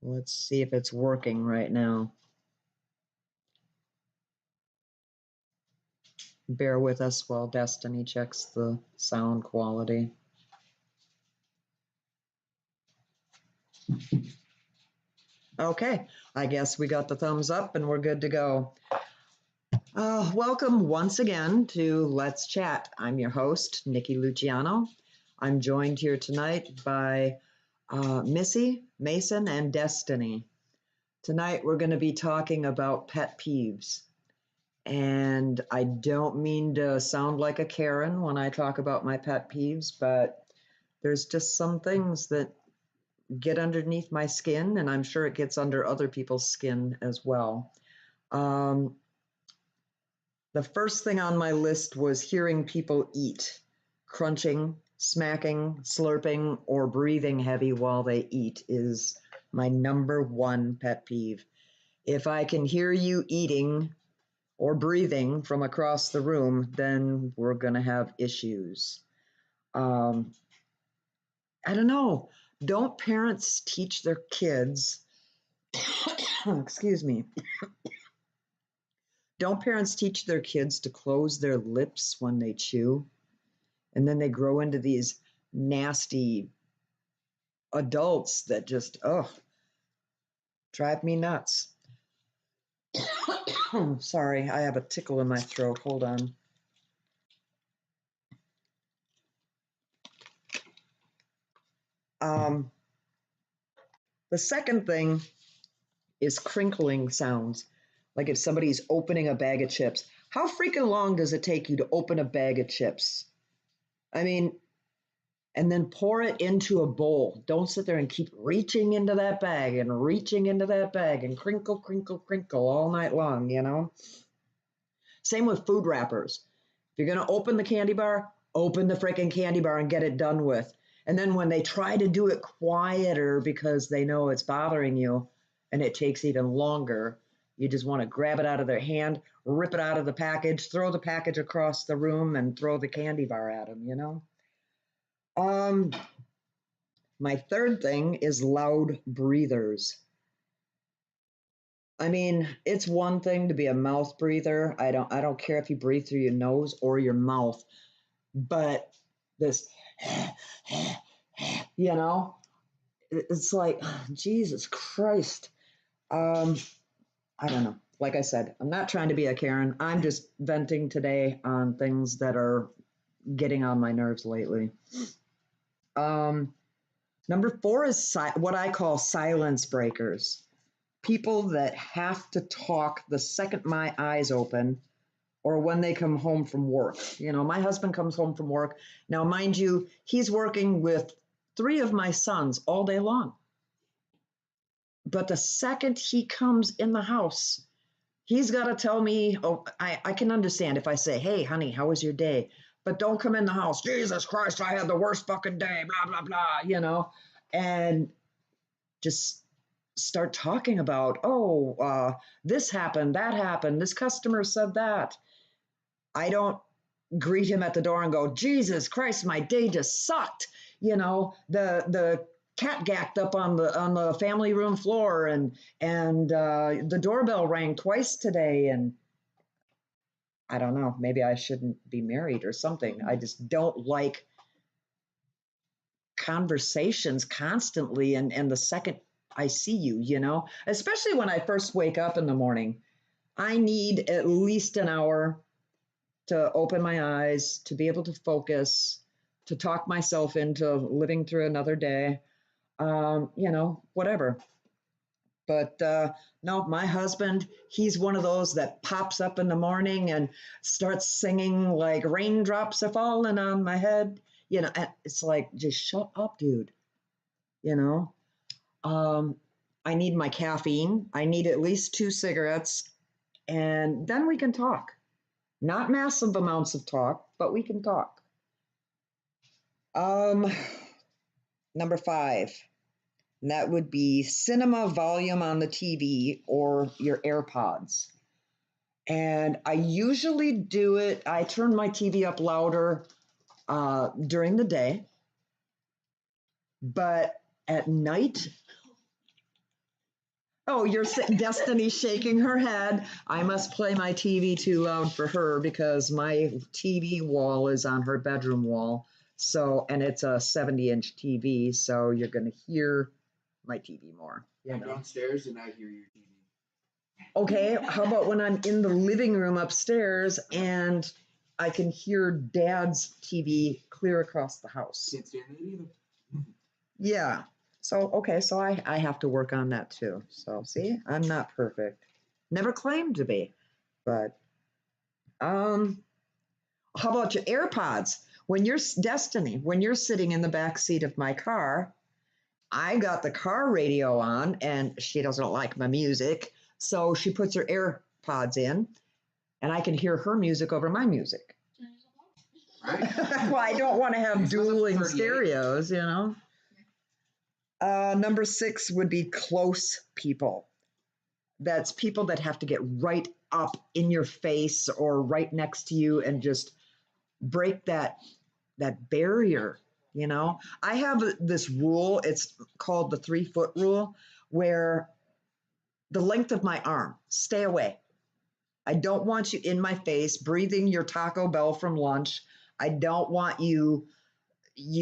Let's see if it's working right now. Bear with us while Destiny checks the sound quality. Okay, I guess we got the thumbs up and we're good to go. Welcome once again to Let's Chat. I'm your host, Nikki Luciano. I'm joined here tonight by Missy, Mason, and Destiny. Tonight we're going to be talking about pet peeves. And I don't mean to sound like a Karen when I talk about my pet peeves, but there's just some things that get underneath my skin, and I'm sure it gets under other people's skin as well. The first thing on my list was hearing people eat, crunching, smacking, slurping, or breathing heavy while they eat is my number one pet peeve. If I can hear you eating or breathing from across the room, then we're going to have issues. I don't know. Don't parents teach their kids, excuse me, don't parents teach their kids to close their lips when they chew? And then they grow into these nasty adults that just, drive me nuts. Sorry, I have a tickle in my throat. Hold on. The second thing is crinkling sounds. Like if somebody's opening a bag of chips. How freaking long does it take you to open a bag of chips? I mean, and then pour it into a bowl. Don't sit there and keep reaching into that bag and reaching into that bag and crinkle, crinkle, crinkle all night long, you know? Same with food wrappers. If you're going to open the candy bar, open the freaking candy bar and get it done with. And then when they try to do it quieter because they know it's bothering you and it takes even longer, you just want to grab it out of their hand, rip it out of the package, throw the package across the room, and throw the candy bar at them, you know? My third thing is loud breathers. I mean, it's one thing to be a mouth breather. I don't care if you breathe through your nose or your mouth, but this, you know, it's like, Jesus Christ. I don't know. Like I said, I'm not trying to be a Karen. I'm just venting today on things that are getting on my nerves lately. Number 4 is what I call silence breakers. People that have to talk the second my eyes open or when they come home from work. You know, my husband comes home from work. Now, mind you, he's working with 3 of my sons all day long. But the second he comes in the house, he's got to tell me, I can understand if I say, hey, honey, how was your day? But don't come in the house, Jesus Christ, I had the worst fucking day, blah, blah, blah, you know, and just start talking about, this happened, that happened, this customer said that. I don't greet him at the door and go, Jesus Christ, my day just sucked. You know, the cat gacked up on the family room floor and the doorbell rang twice today. And I don't know, maybe I shouldn't be married or something. I just don't like conversations constantly. And the second I see you, you know, especially when I first wake up in the morning, I need at least an hour to open my eyes, to be able to focus, to talk myself into living through another day, you know, whatever. But no, my husband, he's one of those that pops up in the morning and starts singing like raindrops are falling on my head. You know, and it's like, just shut up, dude. You know, I need my caffeine. I need at least 2 cigarettes, and then we can talk. Not massive amounts of talk, but we can talk. Number 5, and that would be cinema volume on the TV or your AirPods. And I usually do it, I turn my TV up louder during the day, but at night, Oh, you're Destiny shaking her head. I must play my TV too loud for her because my TV wall is on her bedroom wall. So, and it's a 70-inch TV, so you're going to hear my TV more. I'm downstairs and I hear your TV. Okay, how about when I'm in the living room upstairs and I can hear Dad's TV clear across the house? Can't stand that either. Yeah. So, okay, so I have to work on that too. So, see, I'm not perfect. Never claimed to be. But how about your AirPods? When you're Destiny, when you're sitting in the back seat of my car, I got the car radio on and she doesn't like my music. So she puts her AirPods in and I can hear her music over my music. Right? Well, I don't want to have It's not dueling 38. stereos, you know. Number 6 would be close people. That's people that have to get right up in your face or right next to you and just break that barrier, you know. I have this rule, it's called the 3-foot rule, where the length of my arm, stay away. I don't want you in my face breathing your Taco Bell from lunch. I don't want you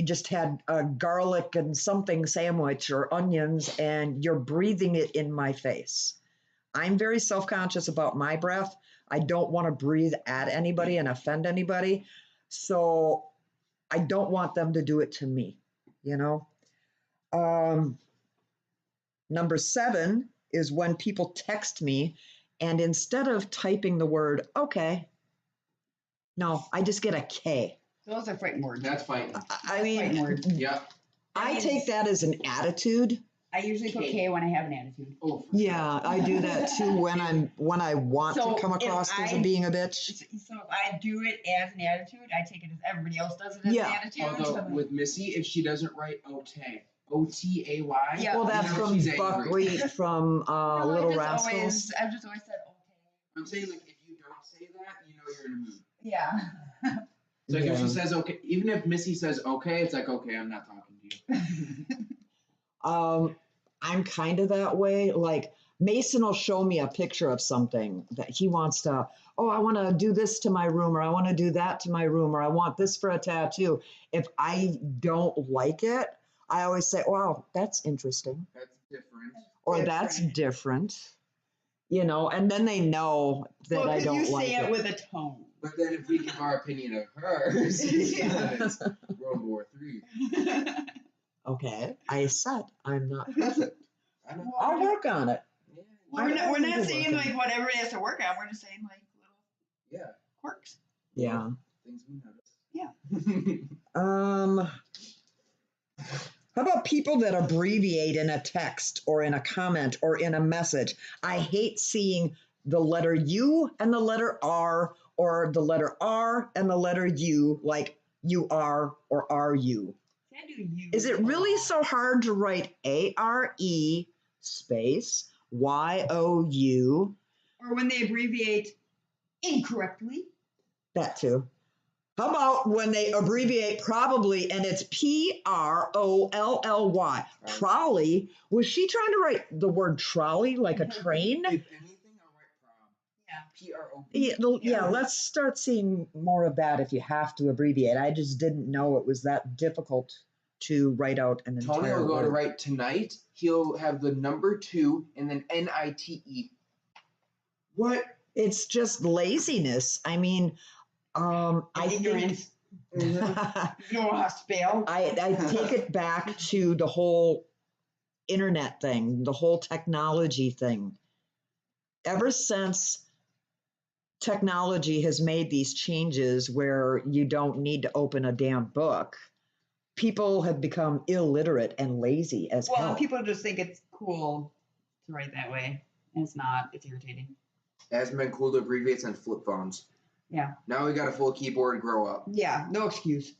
just had a garlic and something sandwich or onions and you're breathing it in my face. I'm very self-conscious about my breath. I don't want to breathe at anybody and offend anybody. So I don't want them to do it to me, you know? Number 7 is when people text me and instead of typing the word, okay, no, I just get a K. Those are fighting words. That's fighting. I mean, Fighting words. Yep. I take that as an attitude. I usually put K when I have an attitude. Oh, for Yeah, I do that too when I want So to come if across as I- being a bitch. So if I do it as an attitude, I take it as everybody else does it as Yeah. an attitude. Although with Missy, if she doesn't write OTAY, OTAY, Yeah. Well, that's you know from she's angry. Buckwheat from No, Little I've just Rascals. always said okay. I'm saying, like, if you don't say that, you know you're in a mood. Yeah. So like, if Yeah. she says okay, even if Missy says okay, it's like, okay, I'm not talking to you. I'm kind of that way. Like Mason will show me a picture of something that he wants to, oh, I want to do this to my room, or I want to do that to my room, or I want this for a tattoo. If I don't like it, I always say, wow, that's interesting. That's different. Or that's different. You know, and then they know that Well, I 'cause don't you like say it with a tone. But then if we give our opinion of hers, then it's World War III. Okay, I said I'm not perfect. I know. I'll work on it. Yeah, Well, we're I'm not good saying working. like what everybody has to work on. We're just saying like little yeah, quirks. Yeah. things we notice. Yeah. How about people that abbreviate in a text or in a comment or in a message? I hate seeing the letter U and the letter R or the letter R and the letter U, like you are or are you. Can't do you. Is it really so hard to write ARE space YOU? Or when they abbreviate incorrectly. That too. How about when they abbreviate probably and it's PROLLY? Trolley. Was she trying to write the word trolley like a train? If anything, I'll write prom. Yeah. PRO. Yeah, let's start seeing more of that if you have to abbreviate. I just didn't know it was that difficult to write out an Tony entire will go to word. write tonight. He'll have the number 2 and then NITE. What? It's just laziness. I mean, I think Ignorance. You don't know how to spell. I take it back to the whole internet thing, the whole technology thing. Ever since technology has made these changes where you don't need to open a damn book, people have become illiterate and lazy as Well, hell. people just think it's cool to write that way. And it's not. It's irritating. It hasn't been cool to abbreviate on flip phones. Yeah. Now we got a full keyboard. Grow up. Yeah. No excuse.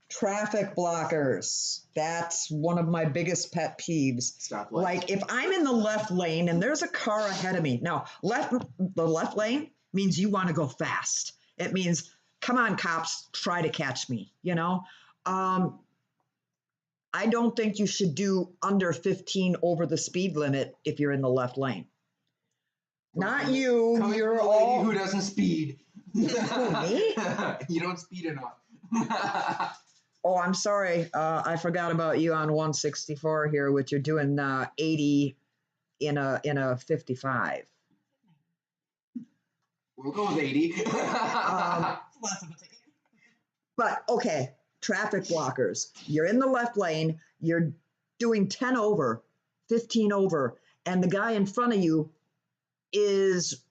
Traffic blockers. That's one of my biggest pet peeves. Stoplight. Like if I'm in the left lane and there's a car ahead of me. Now, the left lane means you want to go fast. It means, come on, cops, try to catch me, you know? I I don't think you should do under 15 over the speed limit if you're in the left lane. Not you. Coming You're from a lady all. who doesn't speed. Me? You don't speed enough. Oh, I'm sorry. I forgot about you on 164 here, which you're doing 80 in a 55. We'll go with 80. Less of a ticket. But okay, traffic blockers. You're in the left lane. You're doing 10 over, 15 over, and the guy in front of you is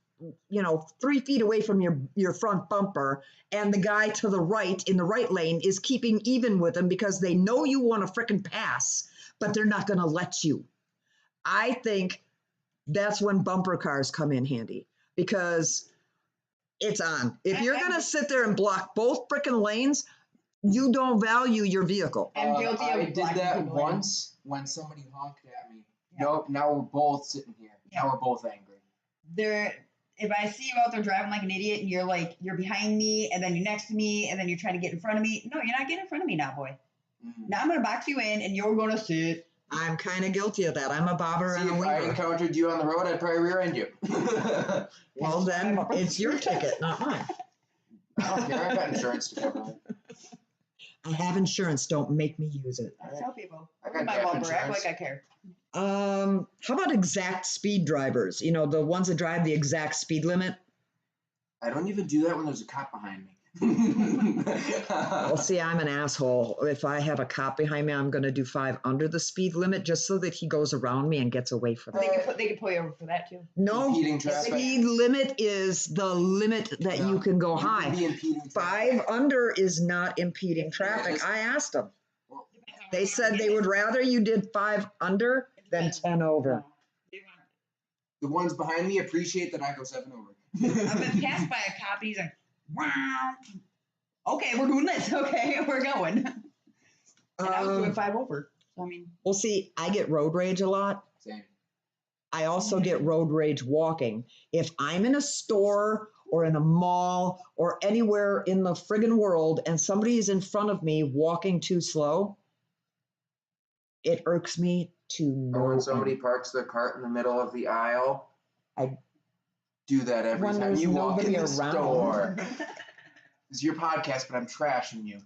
3 feet away from your front bumper, and the guy to the right in the right lane is keeping even with him because they know you want to frickin' pass, but they're not going to let you. I think that's when bumper cars come in handy because it's on. If you're going to sit there and block both frickin' lanes, you don't value your vehicle. I'm guilty of I did blocking that people in. once when somebody honked at me. Yeah. Nope, now we're both sitting here. Yeah. Now we're both angry. If I see you out there driving like an idiot and you're behind me and then you're next to me and then you're trying to get in front of me, no, you're not getting in front of me now, boy. Now I'm gonna box you in and you're gonna sit. I'm kind of guilty of that. I'm a bobber See, and a if I weaver. encountered you on the road, I'd probably rear end you. Well, then it's your ticket, not mine. I don't care. I got insurance to cover it. I have insurance. Don't make me use it. I tell people. I Look at got my gap bumper, act insurance. like I care. How about exact speed drivers? The ones that drive the exact speed limit. I don't even do that when there's a cop behind me. Well, see, I'm an asshole. If I have a cop behind me, I'm going to do 5 under the speed limit just so that he goes around me and gets away from me. They could pull you over for that too. No, Impeding traffic. speed limit is the limit that you can go You could high. be impeding 5 traffic. under is not impeding traffic. I asked them. They said they would rather you did 5 under than 10 over. The ones behind me appreciate that I go 7 over. I've been passed by a cop and he's like, wow. Okay, we're doing this. Okay, we're going. And I was doing 5 over. So, I mean, Well, see, I get road rage a lot. Same. I also get road rage walking. If I'm in a store or in a mall or anywhere in the friggin' world and somebody is in front of me walking too slow, it irks me to no Or when end. somebody parks their cart in the middle of the aisle, I do that every When time there's you walk in nobody the around. store. It's your podcast, but I'm trashing you.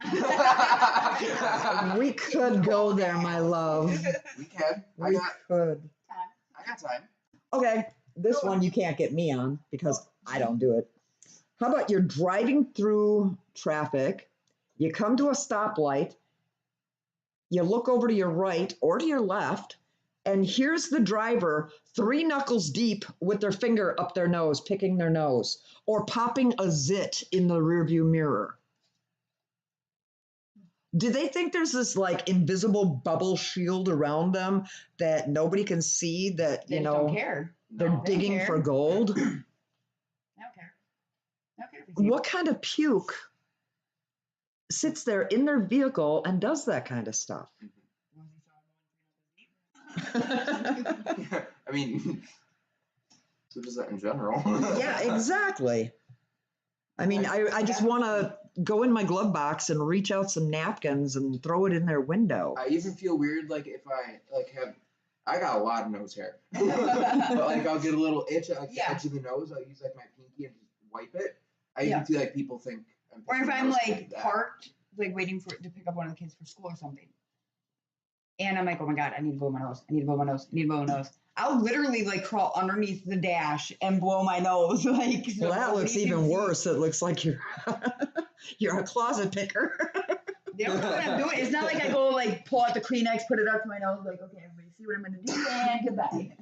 We could go there, my love. We can. I We got could. time. Okay, this one you can't get me on because I don't do it. How about you're driving through traffic, you come to a stoplight, you look over to your right or to your left, and here's the driver 3 knuckles deep with their finger up their nose, picking their nose, or popping a zit in the rearview mirror. Do they think there's this like invisible bubble shield around them that nobody can see that, they just don't care. they're No. digging care. for gold? I don't care. I don't care if you see What kind of puke sits there in their vehicle and does that kind of stuff? I mean, so does that in general. Yeah, exactly. I mean, I just want to go in my glove box and reach out some napkins and throw it in their window. I even feel weird, like if I got a lot of nose hair, but like I'll get a little itch at like Yeah. the edge of the nose. I'll use like my pinky and just wipe it. I Yeah. even feel like people think I'm. Or if picking I'm nose like that. parked, like waiting to pick up one of the kids for school or something. And I'm like, oh my God, I need to blow my nose. I need to blow my nose. I need to blow my nose. I'll literally like crawl underneath the dash and blow my nose. Like, so Well, that nobody looks can even see. worse. It looks like you're you're a closet picker. They don't know what I'm doing. It's not like I go like pull out the Kleenex, put it up to my nose, like, okay, everybody see what I'm gonna do, and goodbye.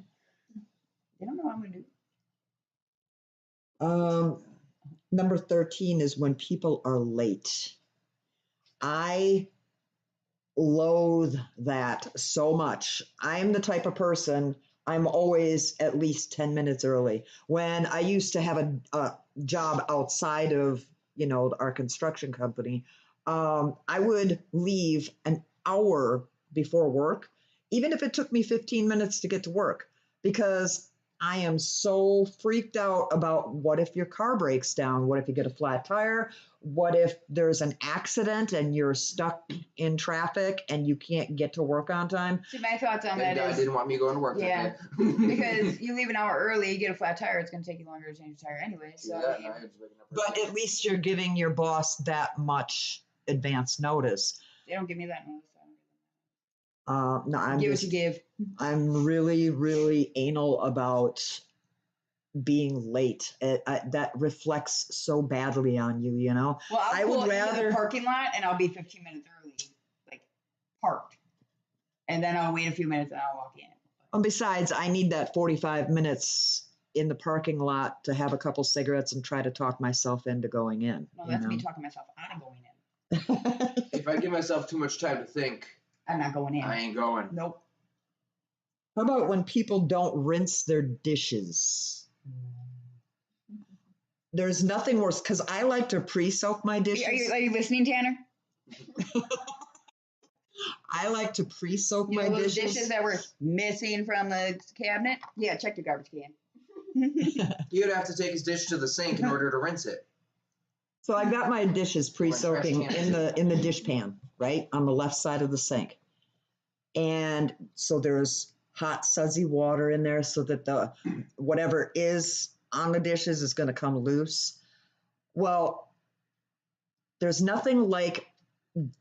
They don't know what I'm gonna do. Number 13 is when people are late. I loathe that so much. I'm the type of person, I'm always at least 10 minutes early. When I used to have a job outside of, our construction company, I would leave an hour before work, even if it took me 15 minutes to get to work, because I am so freaked out about what if your car breaks down? What if you get a flat tire? What if there's an accident and you're stuck in traffic and you can't get to work on time? See, my thoughts on Thank that God is didn't want me going to work Yeah, that day. because you leave an hour early, you get a flat tire, it's going to take you longer to change the tire anyway. So Yeah, I mean, I was waking up But early. at least you're giving your boss that much advance notice. they don't give me that notice. No, I'm Give just, what you give. I'm really, really anal about being late. That reflects so badly on you, you know? Well, I'll I pull would into rather- the parking lot and I'll be 15 minutes early, like parked, and then I'll wait a few minutes and I'll walk in. And besides, I need that 45 minutes in the parking lot to have a couple cigarettes and try to talk myself into going in. No, you that's know? me talking myself out of going in. If I give myself too much time to think, I'm not going in. I ain't going. Nope. How about when people don't rinse their dishes? There's nothing worse because I like to pre-soak my dishes. Are you listening, Tanner? I like to pre-soak You my know those dishes. dishes that were missing from the cabinet? Yeah, check your garbage can. You'd have to take his dish to the sink in order to rinse it. So I got my dishes pre-soaking trash in the dish pan, right on the left side of the sink, and so there's hot sudsy water in there so that the whatever is on the dishes is going to come loose. Well, there's nothing like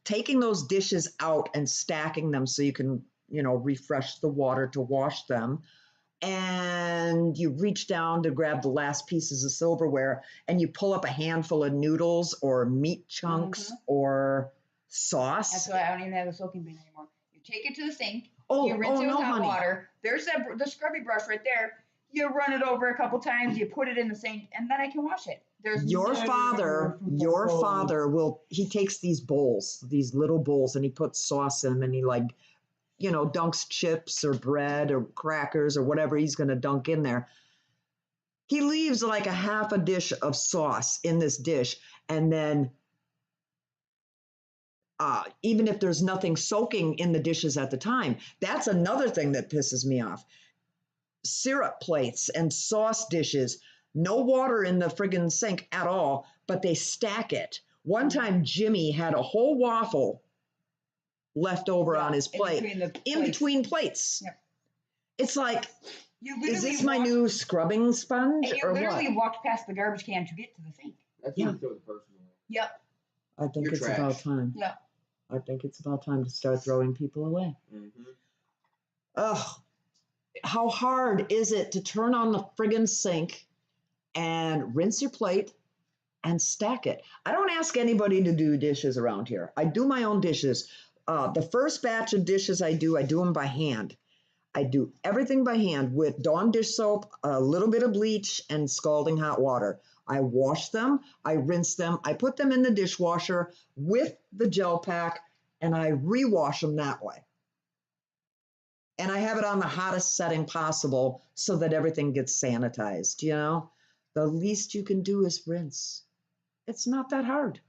taking those dishes out and stacking them so you can, refresh the water to wash them. And you reach down to grab the last pieces of silverware and you pull up a handful of noodles or meat chunks or sauce. That's why I don't even have a soaking bin anymore. You take it to the sink. Oh, You rinse it with no, hot honey. water. There's the scrubby brush right there. You run it over a couple times. You put it in the sink, and then I can wash it. There's Your never father he takes these bowls, these little bowls, and he puts sauce in them, and he dunks chips or bread or crackers or whatever he's going to dunk in there. He leaves like a half a dish of sauce in this dish, and then even if there's nothing soaking in the dishes at the time, that's another thing that pisses me off. Syrup plates and sauce dishes, no water in the friggin' sink at all, but they stack it. One time, Jimmy had a whole waffle left over on his plate in between plates. Yep. It's like, You is literally this my new scrubbing sponge And you or literally what? walked past the garbage can to get to the sink. That's Yeah. when you throw the person away. Yep. I think You're it's trash. about time. Yeah. I think it's about time to start throwing people away. Mm-hmm. Ugh. How hard is it to turn on the friggin' sink and rinse your plate and stack it? I don't ask anybody to do dishes around here. I do my own dishes. The first batch of dishes I do them by hand. I do everything by hand with Dawn dish soap, a little bit of bleach, and scalding hot water. I wash them, I rinse them, I put them in the dishwasher with the gel pack, and I rewash them that way. And I have it on the hottest setting possible so that everything gets sanitized, The least you can do is rinse. It's not that hard.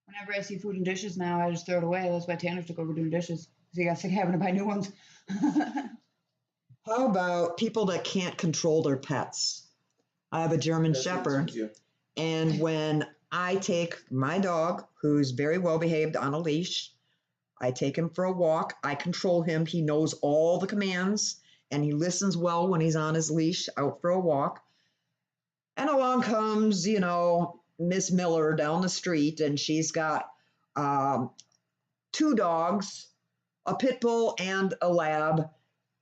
Whenever I see food and dishes now, I just throw it away. That's why Tanner took over doing dishes. Because he got sick of having to buy new ones. How about people that can't control their pets? I have a German Shepherd, and when I take my dog, who's very well behaved on a leash, I take him for a walk. I control him. He knows all the commands, and he listens well when he's on his leash out for a walk. And along comes, Miss Miller down the street, and she's got 2 dogs, a pit bull and a lab,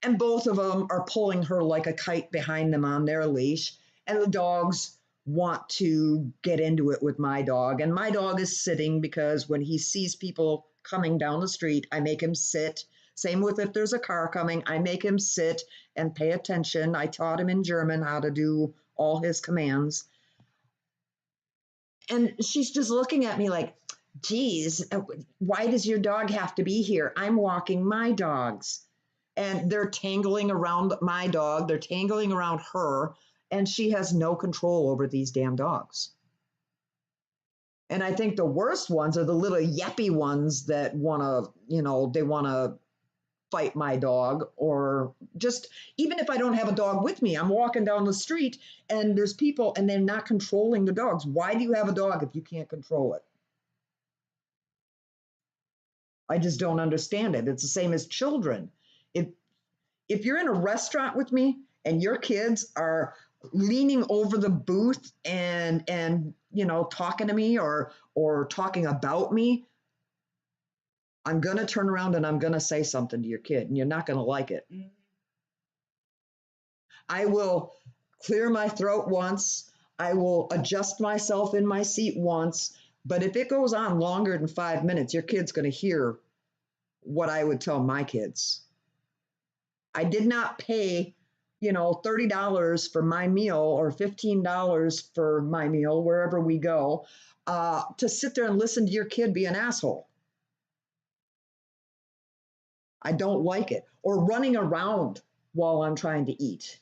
and both of them are pulling her like a kite behind them on their leash. And the dogs want to get into it with my dog. And my dog is sitting because when he sees people coming down the street, I make him sit. Same with if there's a car coming, I make him sit and pay attention. I taught him in German how to do all his commands. And she's just looking at me like, geez, why does your dog have to be here? I'm walking my dogs. And they're tangling around my dog. They're tangling around her. And she has no control over these damn dogs. And I think the worst ones are the little yappy ones that want to, they want to fight my dog, or just even if I don't have a dog with me, I'm walking down the street and there's people and they're not controlling the dogs. Why do you have a dog if you can't control it? I just don't understand it. It's the same as children. If if you're in a restaurant with me and your kids are leaning over the booth and talking to me or talking about me, I'm going to turn around and I'm going to say something to your kid and you're not going to like it. Mhm. I will clear my throat once. I will adjust myself in my seat once. But if it goes on longer than 5 minutes, your kid's going to hear what I would tell my kids. I did not pay, $30 for my meal or $15 for my meal, wherever we go, to sit there and listen to your kid be an asshole. I don't like it. Or running around while I'm trying to eat.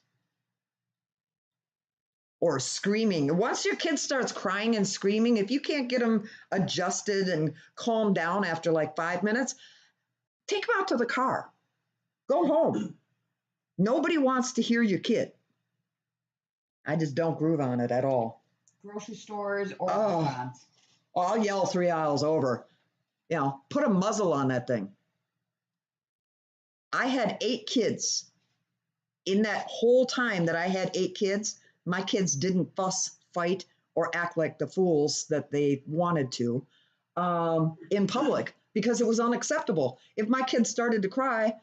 Or screaming. Once your kid starts crying and screaming, if you can't get them adjusted and calm down after like 5 minutes, take them out to the car. Go home. Nobody wants to hear your kid. I just don't groove on it at all. Grocery stores or Oh. restaurants. I'll yell 3 aisles over. Put a muzzle on that thing. I had 8 kids. In that whole time that I had 8 kids, my kids didn't fuss, fight, or act like the fools that they wanted to in public because it was unacceptable. If my kids started to cry,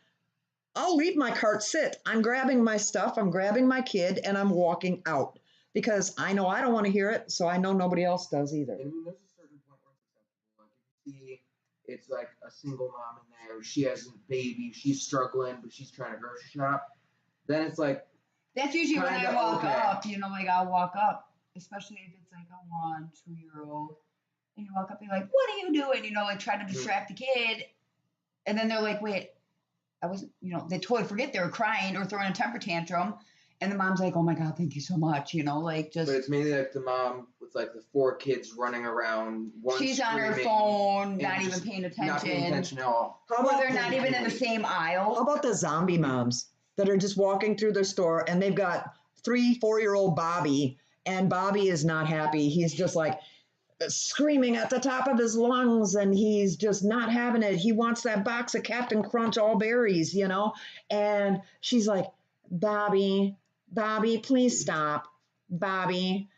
I'll leave my cart sit. I'm grabbing my stuff, I'm grabbing my kid, and I'm walking out because I know I don't want to hear it, so I know nobody else does either. And I mean, there's a certain point where it's acceptable. Like if you see it's like a single mom in there, she has a baby, she's struggling, but she's trying to grocery shop, then it's like, That's usually when I Kinda walk okay. up, like I'll walk up, especially if it's like a 1-2-year-old, and you walk up and you're like, what are you doing? Like try to distract the kid. And then they're like, wait, I wasn't, they totally forget they were crying or throwing a temper tantrum. And the mom's like, oh my God, thank you so much. Like just, but it's mainly like the mom with like the 4 kids running around. One she's on her screaming, phone, and not even just paying not paying attention. attention at all. How Or about they're not even in the same How aisle. about the zombie moms that are just walking through their store and they've got 3-4-year-old Bobby, and Bobby is not happy. He's just like screaming at the top of his lungs and he's just not having it. He wants that box of Captain Crunch all berries, And she's like, Bobby, please stop. Bobby.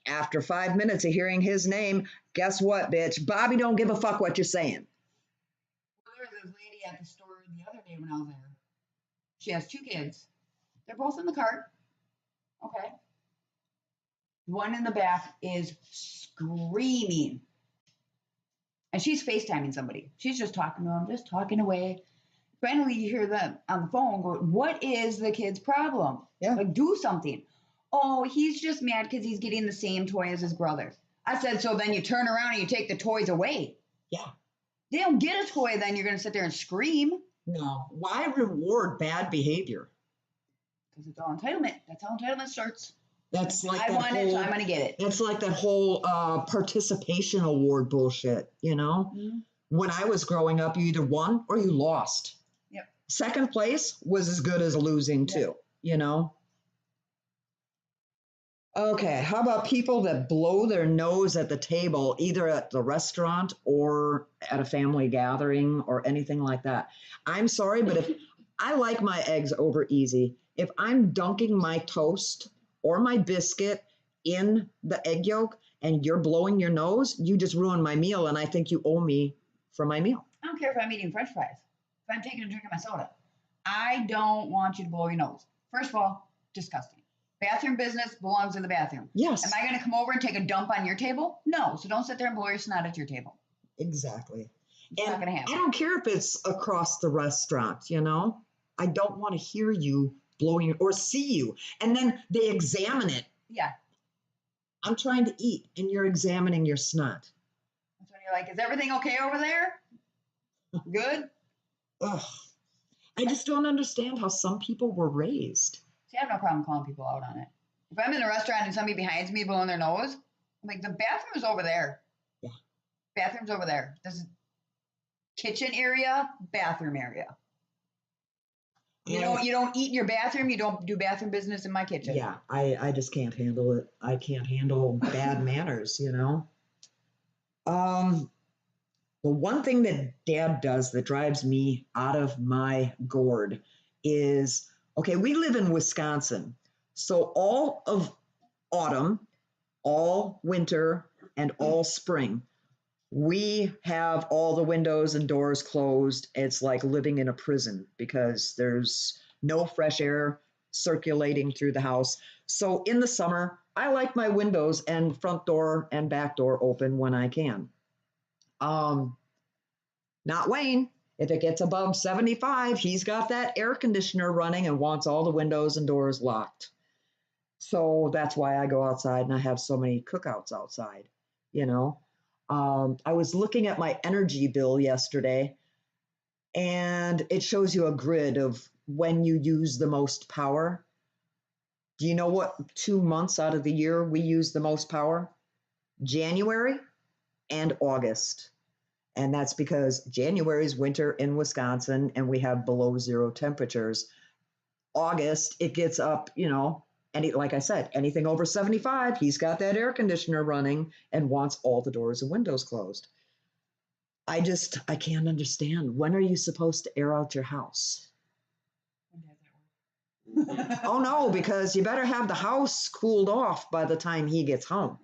After 5 minutes of hearing his name, guess what, bitch? Bobby don't give a fuck what you're saying. Well, there was this lady at the store the other day when I was there. She has 2 kids. They're both in the cart. Okay. One in the back is screaming. And she's FaceTiming somebody. She's just talking to him, just talking away. Finally, you hear them on the phone go, what is the kid's problem? Yeah. Like, do something. Oh, he's just mad because he's getting the same toy as his brother. I said, so then you turn around and you take the toys away. Yeah. They don't get a toy, then you're going to sit there and scream. No. Why reward bad behavior? Because it's all entitlement. That's how entitlement starts. That's like I that want it, so whole, I'm going to get it. It's like that whole participation award bullshit, Mhm. When I was growing up, you either won or you lost. Yep. Second place was as good as losing too, Okay, how about people that blow their nose at the table, either at the restaurant or at a family gathering or anything like that? I'm sorry, but if I like my eggs over easy, if I'm dunking my toast or my biscuit in the egg yolk and you're blowing your nose, you just ruined my meal and I think you owe me for my meal. I don't care if I'm eating French fries. If I'm taking a drink of my soda, I don't want you to blow your nose. First of all, disgusting. Bathroom business belongs in the bathroom. Yes. Am I going to come over and take a dump on your table? No. So don't sit there and blow your snot at your table. Exactly. It's not going to happen. I don't care if it's across the restaurant, I don't want to hear you blowing or see you. And then they examine it. Yeah. I'm trying to eat and you're examining your snot. That's when you're like, is everything okay over there? Good? Ugh. I just don't understand how some people were raised. See, I have no problem calling people out on it. If I'm in a restaurant and somebody behind me blowing their nose, I'm like, the bathroom is over there. Yeah. Bathroom's over there. kitchen area, bathroom area. You I- don't eat in your bathroom. You don't do bathroom business in my kitchen. Yeah, I just can't handle it. I can't handle bad manners, you know. The one thing that Dad does that drives me out of my gourd is, okay, we live in Wisconsin, so all of autumn, all winter, and all spring, we have all the windows and doors closed. It's like living in a prison because there's no fresh air circulating through the house. So in the summer, I like my windows and front door and back door open when I can. Not Wayne. If it gets above 75, he's got that air conditioner running and wants all the windows and doors locked. So that's why I go outside and I have so many cookouts outside, you know. I was looking at my energy bill yesterday, and it shows you a grid of when you use the most power. Do you know what 2 months out of the year we use the most power? January and August. And that's because January is winter in Wisconsin and we have below zero temperatures. August, it gets up, you know, and like I said, anything over 75, he's got that air conditioner running and wants all the doors and windows closed. I can't understand. When are you supposed to air out your house? Oh no, because you better have the house cooled off by the time he gets home.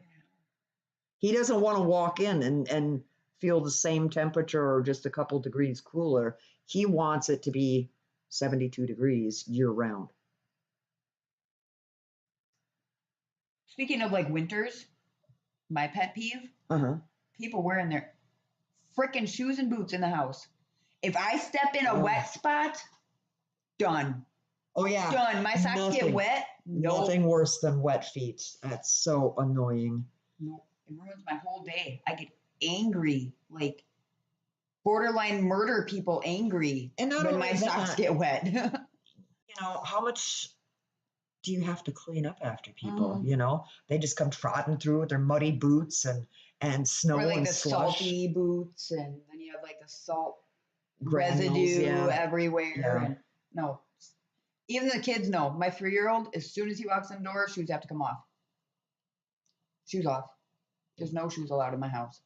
He doesn't want to walk in and feel the same temperature or just a couple degrees cooler. He wants it to be 72 degrees year round. Speaking of like winters, my pet peeve, Uh-huh. people wearing their freaking shoes and boots in the house. If I step in a wet spot, done. Oh yeah. Done. My socks get Nothing. wet. Nope. Nothing worse than wet feet. That's so annoying. Nope. It ruins my whole day. I get angry, like borderline murder people angry And not when only my socks that, get wet. you know, how much do you have to clean up after people? Mhm. You know, they just come trotting through with their muddy boots and snow Or like and the slush. salty boots, and then you have like the salt Granules, residue yeah. everywhere. Yeah. And no, even the kids know. My 3-year-old, as soon as he walks in the door, shoes have to come off. Shoes off. There's no shoes allowed in my house.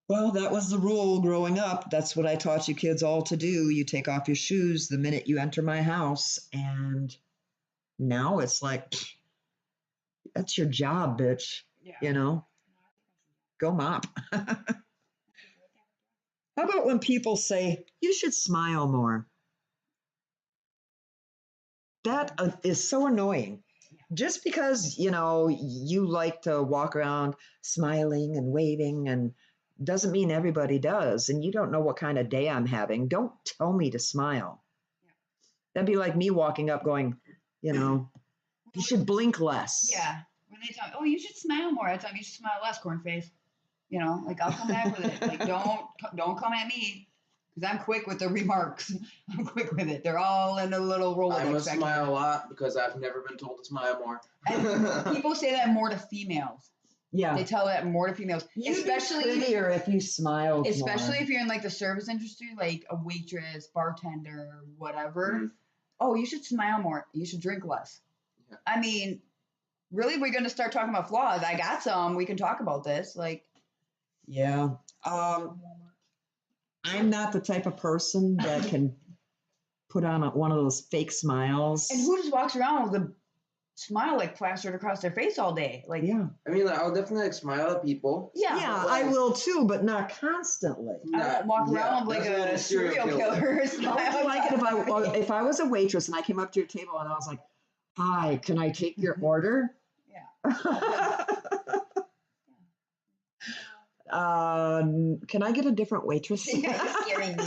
Well, that was the rule growing up. That's what I taught you kids all to do. You take off your shoes the minute you enter my house. And now it's like, that's your job, bitch. Yeah. You know, go mop. How about when people say, you should smile more? That is so annoying. Just because, you know, you like to walk around smiling and waving and doesn't mean everybody does. And you don't know what kind of day I'm having. Don't tell me to smile. Yeah. That'd be like me walking up going, you know, you should blink less. Yeah. When they tell me, oh, you should smile more, I tell them you should smile less, corn face. You know, like I'll come back with it. Like don't come at me, because I'm quick with the remarks. I'm quick with it. They're all in a little Rolodex. I must back smile a there. lot because I've never been told to smile more. And people say that more to females. Yeah. They tell that more to females, You'd especially be prettier if you smiled especially more. if you're in like the service industry, like a waitress, bartender, whatever. Mhm. Oh, you should smile more. You should drink less. Yeah. I mean, really, we're going to start talking about flaws. I got some. We can talk about this. Like, Yeah. I'm not the type of person that can put on one of those fake smiles. and who just walks around with a smile like plastered across their face all day? Like, Yeah. I mean, like, I'll definitely like, smile at people. yeah. Yeah, but I like- will too, but not constantly. I don't walk Yeah, around like that's what a serial killer. Smile. I would like it if I was a waitress and I came up to your table and I was like, "Hi, can I take your order?" Yeah. Can I get a different waitress? You're scaring me.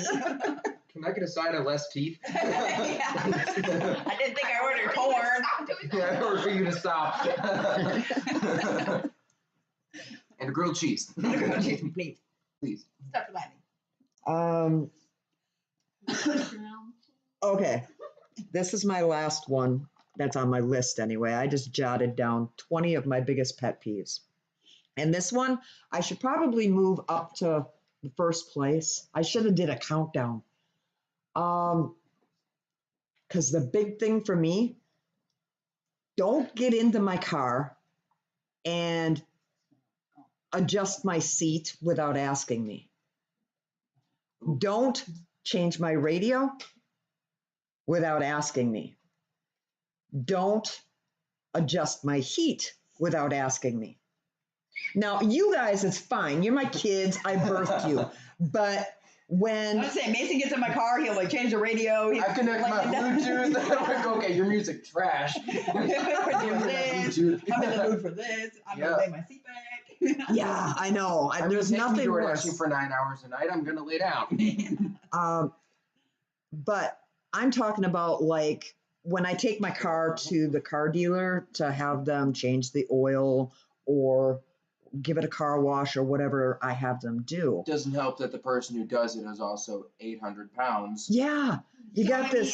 Can I get a side of less teeth? Yeah. I didn't think I ordered corn. Yeah, in order for you to stop. And a grilled cheese. Please, Please. stop laughing. Okay, this is my last one that's on my list anyway. I just jotted down 20 of my biggest pet peeves. And this one, I should probably move up to the first place. I should have did a countdown. Because the big thing for me, don't get into my car and adjust my seat without asking me. Don't change my radio without asking me. Don't adjust my heat without asking me. Now, you guys, it's fine. You're my kids. I birthed you. But when I was saying, Mason gets in my car, he'll like change the radio. I connect my Bluetooth. I'm like, okay, your music trash. I'm in the mood for this. I'm gonna lay my seat back. yeah, I know. There's nothing worse. For 9 hours a night. I'm gonna lay down. But I'm talking about like when I take my car to the car dealer to have them change the oil or give it a car wash or whatever I have them do. It doesn't help that the person who does it is also 800 pounds. Yeah, you got this.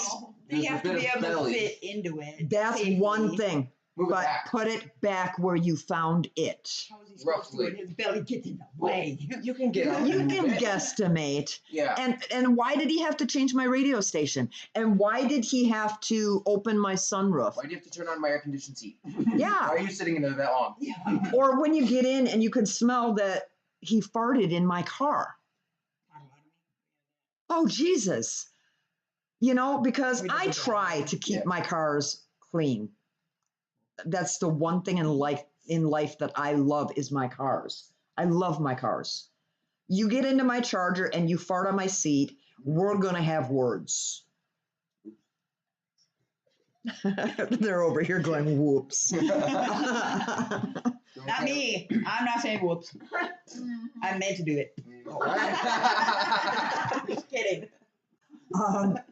They have to be able to fit into it. That's safely. one thing. Move it But back. put it back where you found it. How is he supposed to do it? Roughly. His belly gets in the way. You can get out. You and can move it. guesstimate. Yeah. And why did he have to change my radio station? And why did he have to open my sunroof? Why do you have to turn on my air conditioned seat? Yeah. Why are you sitting in there that long? Yeah. Or when you get in and you could smell that he farted in my car. Oh, Jesus. You know, because We I don't do that. try to keep Yeah. my cars clean. That's the one thing in life that I love is my cars. I love my cars. You get into my Charger and you fart on my seat, we're going to have words. They're over here going, whoops. Not me. I'm not saying whoops. I meant to do it. Just kidding. The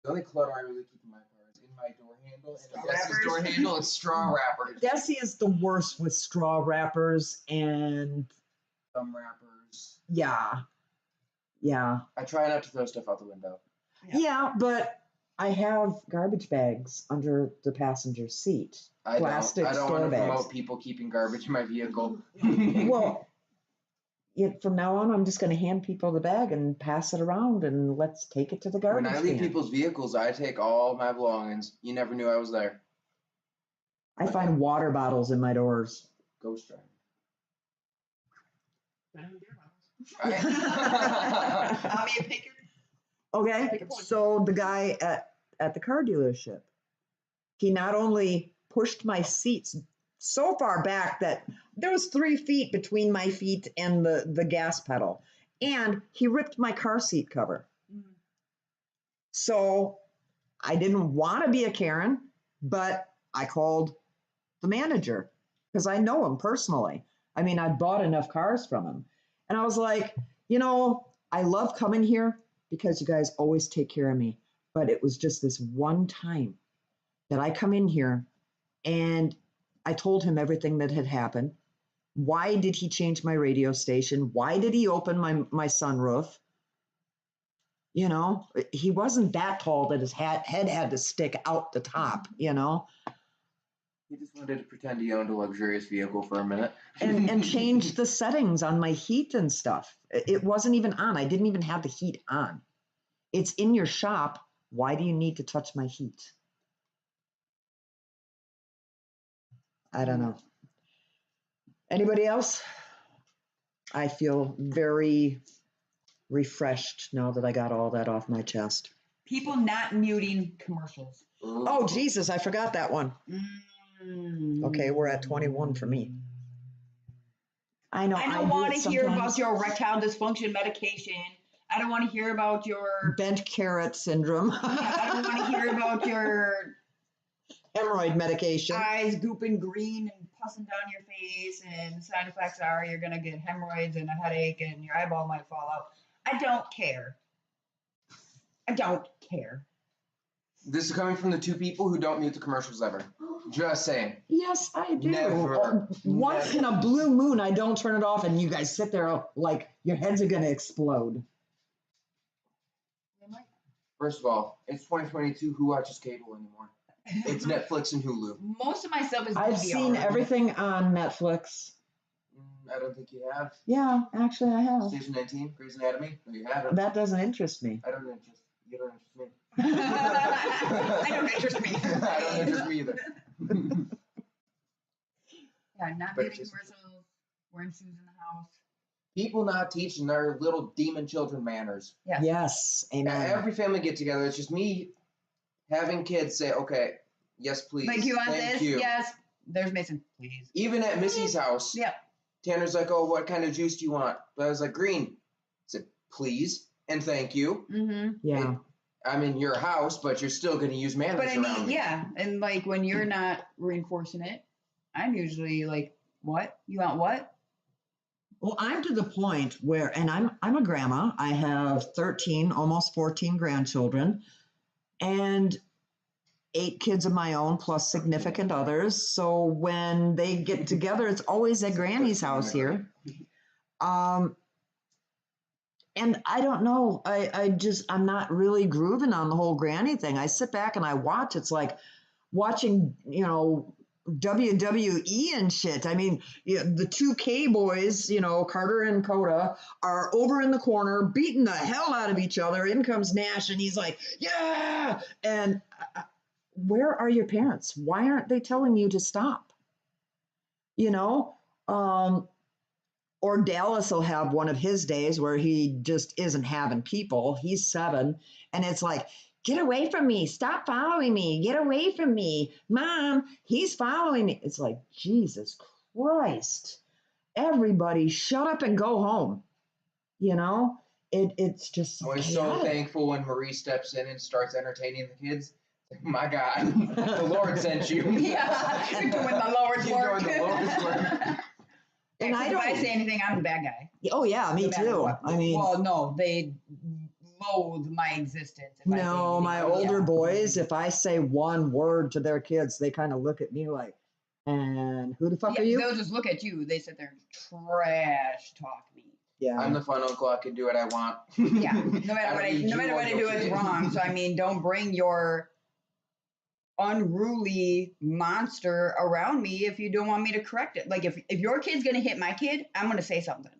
only clutter I really keep in my car is in my door handle and Desi's door handle and straw wrappers. Desi is the worst with straw wrappers and Thumb wrappers. yeah. I try not to throw stuff out the window. Yeah, but I have garbage bags under the passenger seat. Plastic I don't store want to bags. promote people keeping garbage in my vehicle. Well, from now on, I'm just going to hand people the bag and pass it around and let's take it to the when garbage I leave can. people's vehicles, I take all my belongings. You never knew I was there. I find water bottles in my doors. Ghost driver. I mean, pick your. Okay, Take a point. so the guy at the car dealership, he not only pushed my seats so far back that there was 3 feet between my feet and the gas pedal, and he ripped my car seat cover. So I didn't want to be a Karen, but I called the manager because I know him personally. I mean, I bought enough cars from him. And I was like, you know, I love coming here because you guys always take care of me. But it was just this one time that I come in here and I told him everything that had happened. Why did he change my radio station? Why did he open my sunroof? You know, he wasn't that tall that his head had to stick out the top, you know, He just wanted to pretend he owned a luxurious vehicle for a minute. and change the settings on my heat and stuff. It wasn't even on. I didn't even have the heat on. It's in your shop. Why do you need to touch my heat? I don't know. Anybody else? I feel very refreshed now that I got all that off my chest. People not muting commercials. Oh, Jesus, I forgot that one. Mm. Okay, we're at 21 for me. I know. I do don't want it to hear sometimes. about your erectile dysfunction medication. I don't want to hear about your. Bent carrot syndrome. I don't want to hear about your Hemorrhoid medication. eyes gooping green and pussing down your face, and the side effects are you're gonna get hemorrhoids and a headache, and your eyeball might fall out. I don't care. I don't care. This is coming from the 2 people who don't mute the commercials ever. Just saying. Yes, I do. Never. Once in a blue moon, I don't turn it off, and you guys sit there like your heads are gonna explode. First of all, it's 2022. Who watches cable anymore? It's Netflix and Hulu. Most of my stuff is I've DVR. seen everything on Netflix. I don't think you have. Yeah, actually, I have. Station 19, Grey's Anatomy. No, you haven't. That doesn't interest me. I don't interest. You don't interest me. I don't interest me. I don't interest me either. Yeah, not But beauty just- commercials, wearing shoes in the house. People not teaching their little demon children manners. Yes. Yes, At amen. every family get together, it's just me having kids say, "Okay, yes, please, Like, you want thank this? you." Yes. There's Mason. Please. Even at Missy's house, Yeah. Tanner's like, "Oh, what kind of juice do you want?" But I was like, "Green." I said, "Please and thank you." Mm-hmm. Yeah. I'm in your house, but you're still going to use manners But I around mean, me. yeah. And like when you're not reinforcing it, I'm usually like, what? You want what? Well, I'm to the point where, and I'm a grandma. I have 13, almost 14 grandchildren, and 8 kids of my own plus significant others. So when they get together, it's always at Granny's house here. And I don't know. I'm not really grooving on the whole Granny thing. I sit back and I watch. It's like watching, WWE and shit. I mean, the 2K boys, Carter and Coda, are over in the corner beating the hell out of each other. In comes Nash, and he's like, yeah. And where are your parents? Why aren't they telling you to stop? Or Dallas will have one of his days where he just isn't having people. He's 7, and it's like, get away from me. Stop following me. Get away from me. Mom, he's following me. It's like, Jesus Christ. Everybody shut up and go home. It's just I was so chaotic. thankful when Marie steps in and starts entertaining the kids. My God, the Lord sent you. Yeah. You're doing the Lord's You're work. doing the Lord's work. And I If I don't- say anything, I'm the bad guy. Oh, yeah, me No matter too. what. I mean, Well, no, they loathe my existence. If I say no, anything. my Oh, older yeah. boys, if I say one word to their kids, they kind of look at me like, and who the fuck Yeah, are you? they'll just look at you. They sit there and trash talk me. Yeah. I'm the fun uncle. I can do what I want. Yeah, no matter what I need you or do, your it's kid. wrong. So I mean, don't bring your unruly monster around me if you don't want me to correct it. Like if your kid's gonna hit my kid, I'm gonna say something.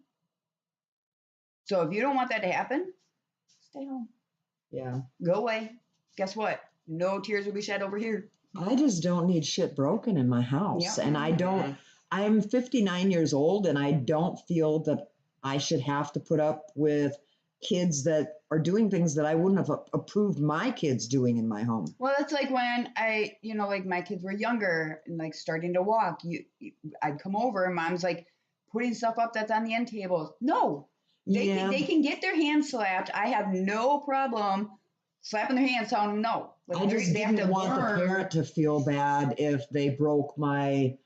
So if you don't want that to happen, stay home. Yeah. Go away. Guess what? No tears will be shed over here. I just don't need shit broken in my house. Yeah. And I'm 59 years old, and I don't feel that I should have to put up with kids that are doing things that I wouldn't have approved my kids doing in my home. Well, it's like when like my kids were younger and like starting to walk. I'd come over and mom's like putting stuff up that's on the end tables. No, they can get their hands slapped. I have no problem slapping their hands, telling them no. Like, I just they have to didn't want the learn. parent to feel bad if they broke my,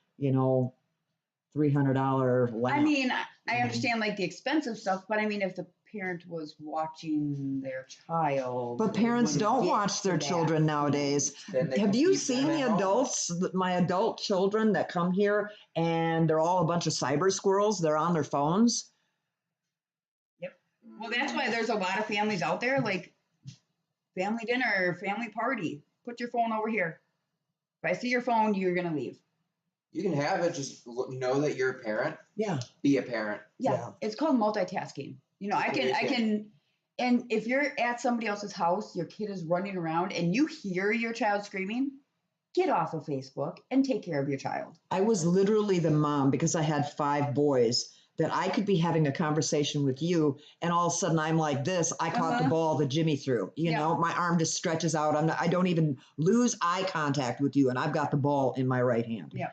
$300 lamp. I mean, I understand like the expensive stuff, but I mean, if the parent was watching their child, But they parents wouldn't don't get watch their to that children nowadays. Then they Have can you keep them seen at the home. adults, my adult children that come here and they're all a bunch of cyber squirrels? They're on their phones. Well, that's why there's a lot of families out there, like family dinner, family party. Put your phone over here. If I see your phone, you're gonna leave. You can have it. Just know that you're a parent. Yeah. Be a parent. Yeah, it's called multitasking. I can, and if you're at somebody else's house, your kid is running around, and you hear your child screaming, get off of Facebook and take care of your child. I was literally the mom because I had 5 boys that I could be having a conversation with you, and all of a sudden I'm like this. I caught the ball that Jimmy threw. My arm just stretches out. I don't even lose eye contact with you, and I've got the ball in my right hand. Yeah.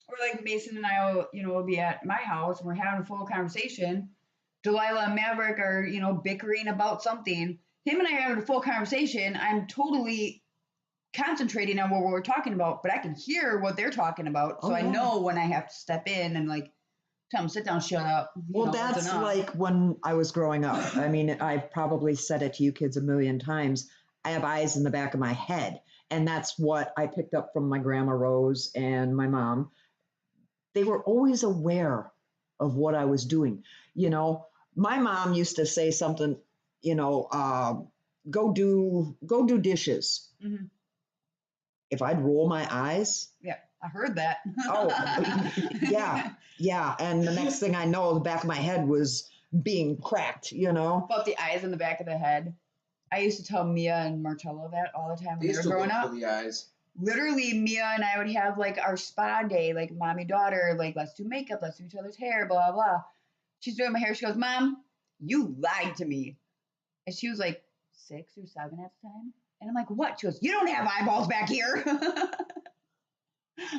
Or like Mason and I will be at my house and we're having a full conversation. Delilah and Maverick are, bickering about something. Him and I are having a full conversation. I'm totally concentrating on what we're talking about, but I can hear what they're talking about. So Oh, I yeah. know when I have to step in and like tell them, sit down, shut up. Well, that's like when I was growing up. I mean, I probably said it to you kids a million times. I have eyes in the back of my head. And that's what I picked up from my grandma Rose and my mom. They were always aware of what I was doing. My mom used to say something, go do dishes. Mhm. If I'd roll my eyes, I heard that. Oh, yeah. And the next thing I know, the back of my head was being cracked, you know? About the eyes in the back of the head. I used to tell Mia and Marcello that all the time when they These were to growing look up. for the eyes. Literally, Mia and I would have like our spa day, like mommy daughter, like let's do makeup, let's do each other's hair, blah blah. She's doing my hair. She goes, "Mom, you lied to me," and she was like 6 or 7 at the time. And I'm like, "What?" She goes, "You don't have eyeballs back here."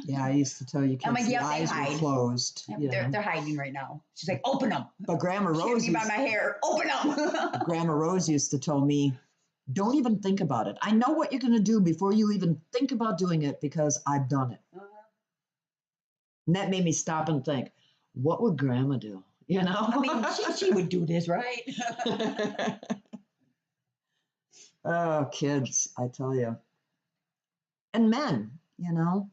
Yeah, I used to tell you I'm kids like, the "Yeah, they eyes were hide." closed. You know? They're hiding right now. She's like, "Open them." But Grandma She hit Rose, me by my hair. Open them. Grandma Rose used to tell me, don't even think about it. I know what you're going to do before you even think about doing it because I've done it. And that made me stop and think, what would Grandma do? You know? I mean, she would do this, right? Oh, kids, I tell you. And men, you know?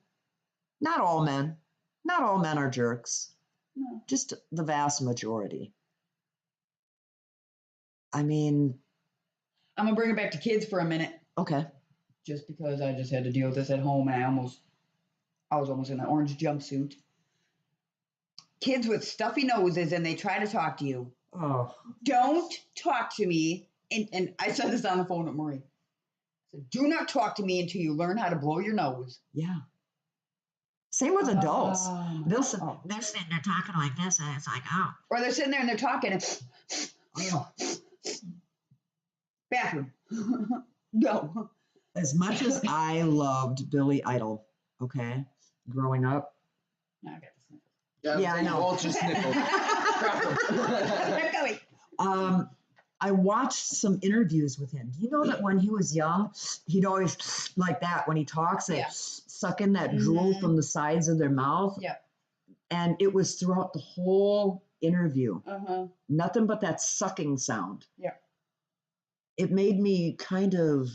Not all men. Not all men are jerks. No. Just the vast majority. I mean, I'm gonna bring it back to kids for a minute, okay. just because I just had to deal with this at home, and I was almost in an orange jumpsuit. Kids with stuffy noses, and they try to talk to you. Oh, Don't talk to me. And I said this on the phone with Marie. I said, do not talk to me until you learn how to blow your nose. yeah. Same with adults. They're sitting Oh. there talking like this, and it's like, oh. Or they're sitting there and they're talking. And, Oh. bathroom. Go. As much as I loved Billy Idol, okay, growing up, Now I got the sniffles. Yeah, I know. Both just sniffled. I'm going. I watched some interviews with him. Do you know that when he was young, he'd always like that when he talks, they Yeah. suck in that drool Mhm. from the sides of their mouth. Yeah. And it was throughout the whole interview. Uh-huh. Nothing but that sucking sound. Yeah. It made me kind of,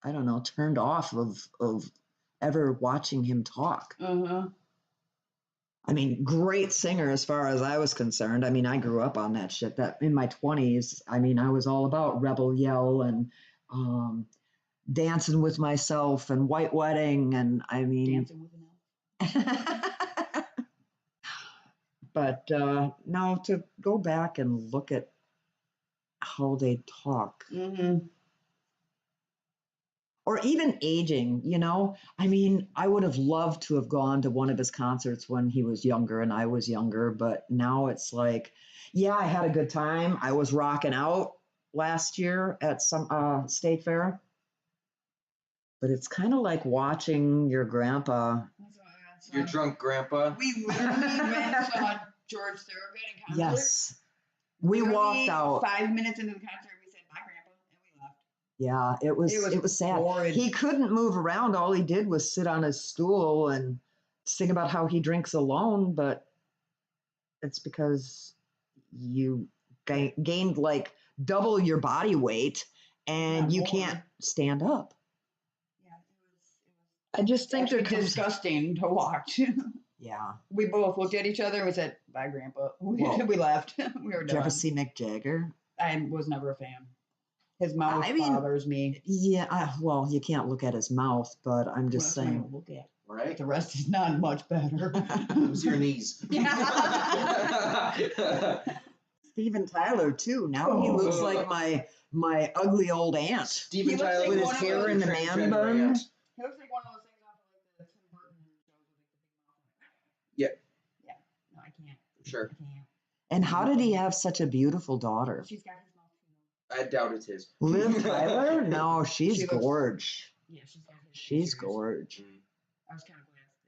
I don't know, turned off of ever watching him talk. Uh-huh. I mean, great singer as far as I was concerned. I mean, I grew up on that shit. That in my 20s, I mean, I was all about Rebel Yell and Dancing with Myself and White Wedding, and I mean, Dancing with an elf. but now to go back and look at how they talk, Mm-hmm. or even aging, you know, I mean, I would have loved to have gone to one of his concerts when he was younger and I was younger, but now it's like, yeah, I had a good time. I was rocking out last year at some state fair, but it's kind of like watching your grandpa. Your drunk grandpa. We literally went and saw George Thorogood in concert. Yes, we Literally walked out. 5 minutes into the concert, we said, "Bye, Grandpa," and we left. Yeah, it was sad. horrid. He couldn't move around. All he did was sit on his stool and sing about how he drinks alone, but it's because you gained like double your body weight and Yeah, you more. can't stand up. Yeah, it was I just think there actually comes disgusting to watch. Yeah. We both looked at each other and we said, "Bye, Grandpa." Well, We left. We were Did you ever done. see Mick Jagger? I was never a fan. His mouth I mean, bothers me. Yeah, well, you can't look at his mouth, but I'm just Well, that's what I saying. don't look at. Right? The rest is not much better. It was your knees. Steven Tyler too. Now he looks like my ugly old aunt. Steven He looks Tyler like with was his one of hair in the man transgender bun. aunt. He looks like one of those things off of like the Tim Burton shows with like the big mouth. Yeah. Yeah. No, I can't. Sure. I can't. And how did he have such a beautiful daughter? She's got his mouth. I doubt it's his. Liv Tyler? No, she's She looks- gorge. Yeah, she's got his. She's features. gorge. Mm. I was kind of glad that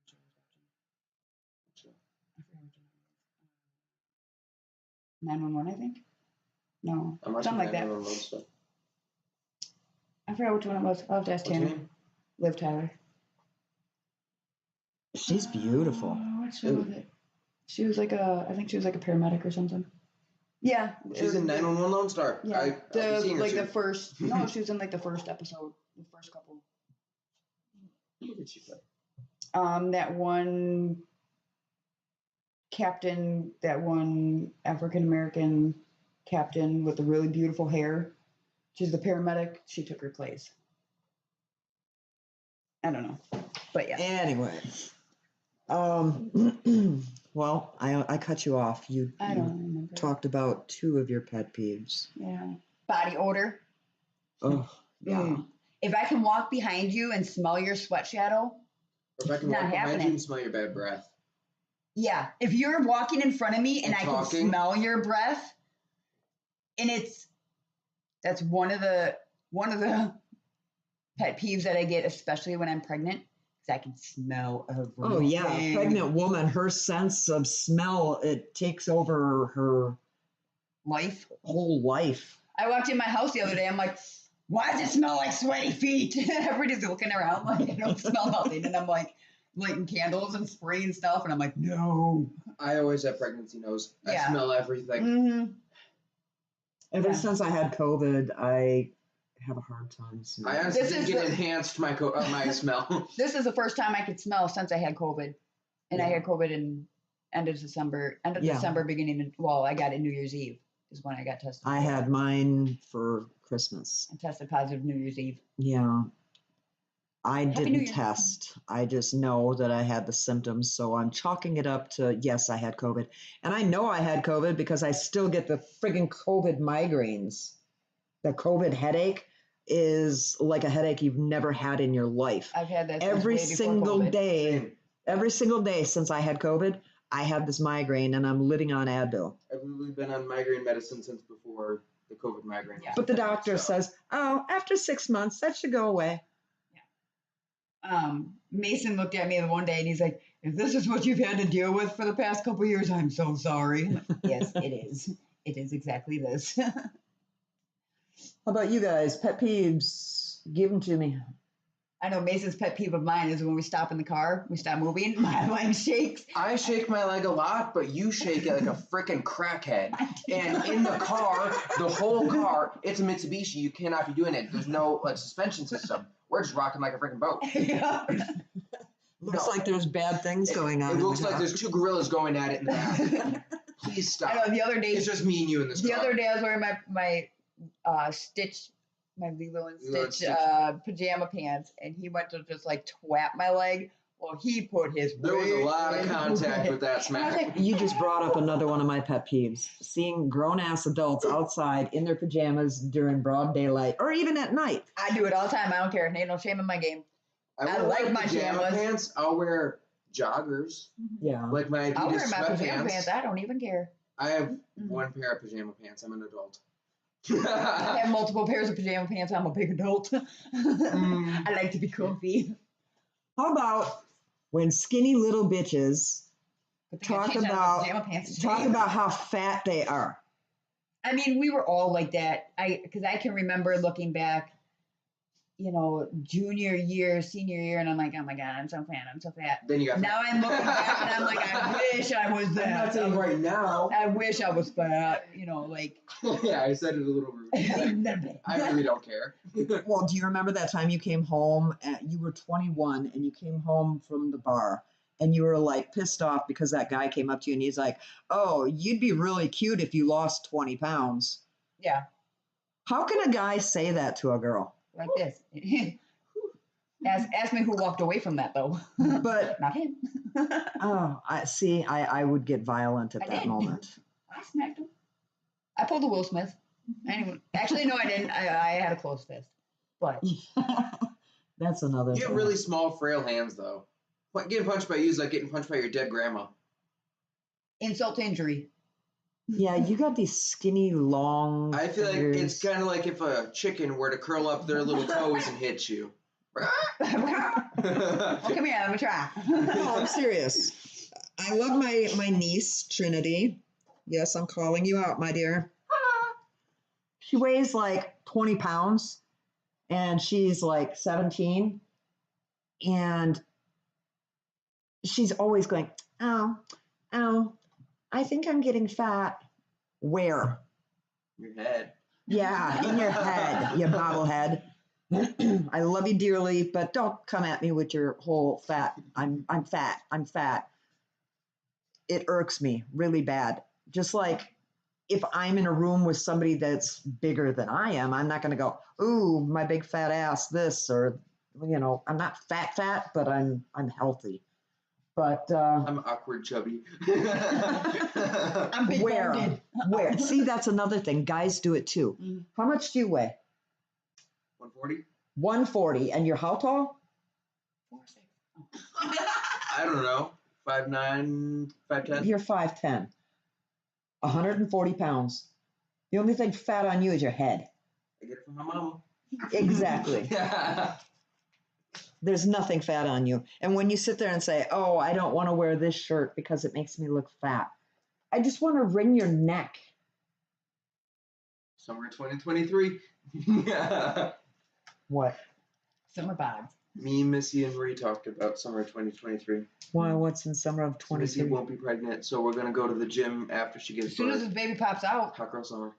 they took her off the show I was watching. I forgot what your name was. 911, I think. No, I'm watching something like that. 911 stuff. I forgot which one it was. I'll have to ask What's her Tanner. name? Liv Tyler. She's beautiful. What show was it? She was like I think she was like a paramedic or something. Yeah. She's in 911 Lone Star. Yeah. I'll be seeing her Like soon. the first. No, she was in like the first episode, the first couple. Who did she play? That one captain, that one African American captain with the really beautiful hair. She's the paramedic. She took her place. I don't know. But yeah. Anyway, well, I cut you off. You I don't remember. talked about 2 of your pet peeves. Yeah. Body odor. Oh, yeah. If I can walk behind you and smell your sweat shadow, Or if I can Not walk behind happening. you and smell your bad breath. yeah. If you're walking in front of me and And I talking. can smell your breath, and that's one of the pet peeves that I get, especially when I'm pregnant, because I can smell everything. Oh, yeah. A pregnant woman, her sense of smell, it takes over her Life. whole life. I walked in my house the other day. I'm like, why does it smell like sweaty feet? Everybody's looking around like I don't smell nothing, and I'm like lighting candles and spraying stuff, and I'm like, no. I always have pregnancy nose. Yeah. I smell everything. Mm-hmm. Ever Yeah. since I had COVID, I have a hard time I smelling. honestly This think is it the- enhanced my my smell. This is the first time I could smell since I had COVID, and I Yeah. had COVID in end of December, Yeah. beginning of, well, I got it New Year's Eve is when I got tested. I had mine for Christmas. I tested positive New Year's Eve. Yeah. I Happy New didn't Year. test. I just know that I had the symptoms. So I'm chalking it up to, yes, I had COVID. And I know I had COVID because I still get the friggin' COVID migraines. The COVID headache is like a headache you've never had in your life. I've had that since Every way before single COVID. day, Same. every single day since I had COVID, I have this migraine and I'm living on Advil. We've been on migraine medicine since before the COVID migraine. Yeah. But the doctor So, says, oh, after 6 months, that should go away. Mason looked at me the one day and he's like, if this is what you've had to deal with for the past couple of years, I'm so sorry. I'm like, yes, it is. It is exactly this. How about you guys? Pet peeves, give them to me. I know Mason's pet peeve of mine is when we stop in the car, we stop moving, my leg shakes. I shake my leg a lot, but you shake it like a freaking crackhead. And in the car, the whole car, it's a Mitsubishi. You cannot be doing it. There's no like suspension system. We're just rocking like a freaking boat. Yeah. Looks No. like there's bad things going on. It in the looks like car. there's 2 gorillas going at it in the back. Please stop. I know the other day, It's just me and you in this the car. other day I was wearing my Stitch, my Lilo and Lilo and Stitch Stitch. pajama pants, and he went to just like twat my leg. Well, he put his. There was a lot of weight contact into with And that I was smack. like, You just brought up another one of my pet peeves. Seeing grown-ass adults outside in their pajamas during broad daylight or even at night. I do it all the time. I don't care. Ain't no shame in my game. I won't like wear my pajama pajamas. pants. I'll wear joggers, Yeah. like my I'll Adidas wear my pajama sweatpants. pants. I don't even care. I have Mhm. 1 pair of pajama pants. I'm an adult. I have multiple pairs of pajama pants. I'm a big adult. I like to be comfy. How about when skinny little bitches But they gotta talk change out of about pajama pants talk today. about how fat they are? I mean, we were all like that. Because I can remember looking back, junior year, senior year, and I'm like, oh my god, I'm so fat. I'm so fat. Then you got. Now I'm looking back and I'm like, I wish I was I'm not that. saying right now. I wish I was fat. Like. Yeah, I said it a little rude. I really don't care. Well, do you remember that time you came home you were 21 and you came home from the bar and you were like pissed off because that guy came up to you and he's like, oh, you'd be really cute if you lost 20 pounds. Yeah, How can a guy say that to a girl? like this. Ask me who walked away from that though. But Not him. I would get violent at I that did. moment. I smacked him. I pulled a Will Smith. Anyway, actually, no, I didn't. I had a closed fist. But That's another You have thing. really small, frail hands, though. Getting punched by you is like getting punched by your dead grandma. insult to injury. Yeah, you got these skinny, long I feel like fingers. it's kind of like if a chicken were to curl up their little toes and hit you. Well, come here, let me try. No, I'm serious. I love my niece, Trinity. Yes, I'm calling you out, my dear. She weighs like 20 pounds and she's like 17. And she's always going, oh, I think I'm getting fat. Where? Your head. Yeah, in your head, you bobblehead. I love you dearly, but don't come at me with your whole fat. I'm fat. It irks me really bad. Just like if I'm in a room with somebody that's bigger than I am, I'm not going to go, ooh, my big fat ass, this or you know, I'm not fat, but I'm healthy. But I'm awkward chubby. I'm big where? boned. Where? See, that's another thing. Guys do it too. Mhm. How much do you weigh? 140? 140. And you're how tall? 4'6". I don't know. 5'9", 5'10". You're 5'10". 140 pounds. The only thing fat on you is your head. I get it from my mama. Exactly. There's nothing fat on you. And when you sit there and say, oh, I don't want to wear this shirt because it makes me look fat, I just want to wring your neck. Summer 2023. What? Summer vibes. Me, Missy, and Marie talked about summer 2023. Why? What's in summer of So Missy 23? won't be pregnant, so we're gonna go to the gym after she gives As soon as birth. this baby pops out, Hot girl summer.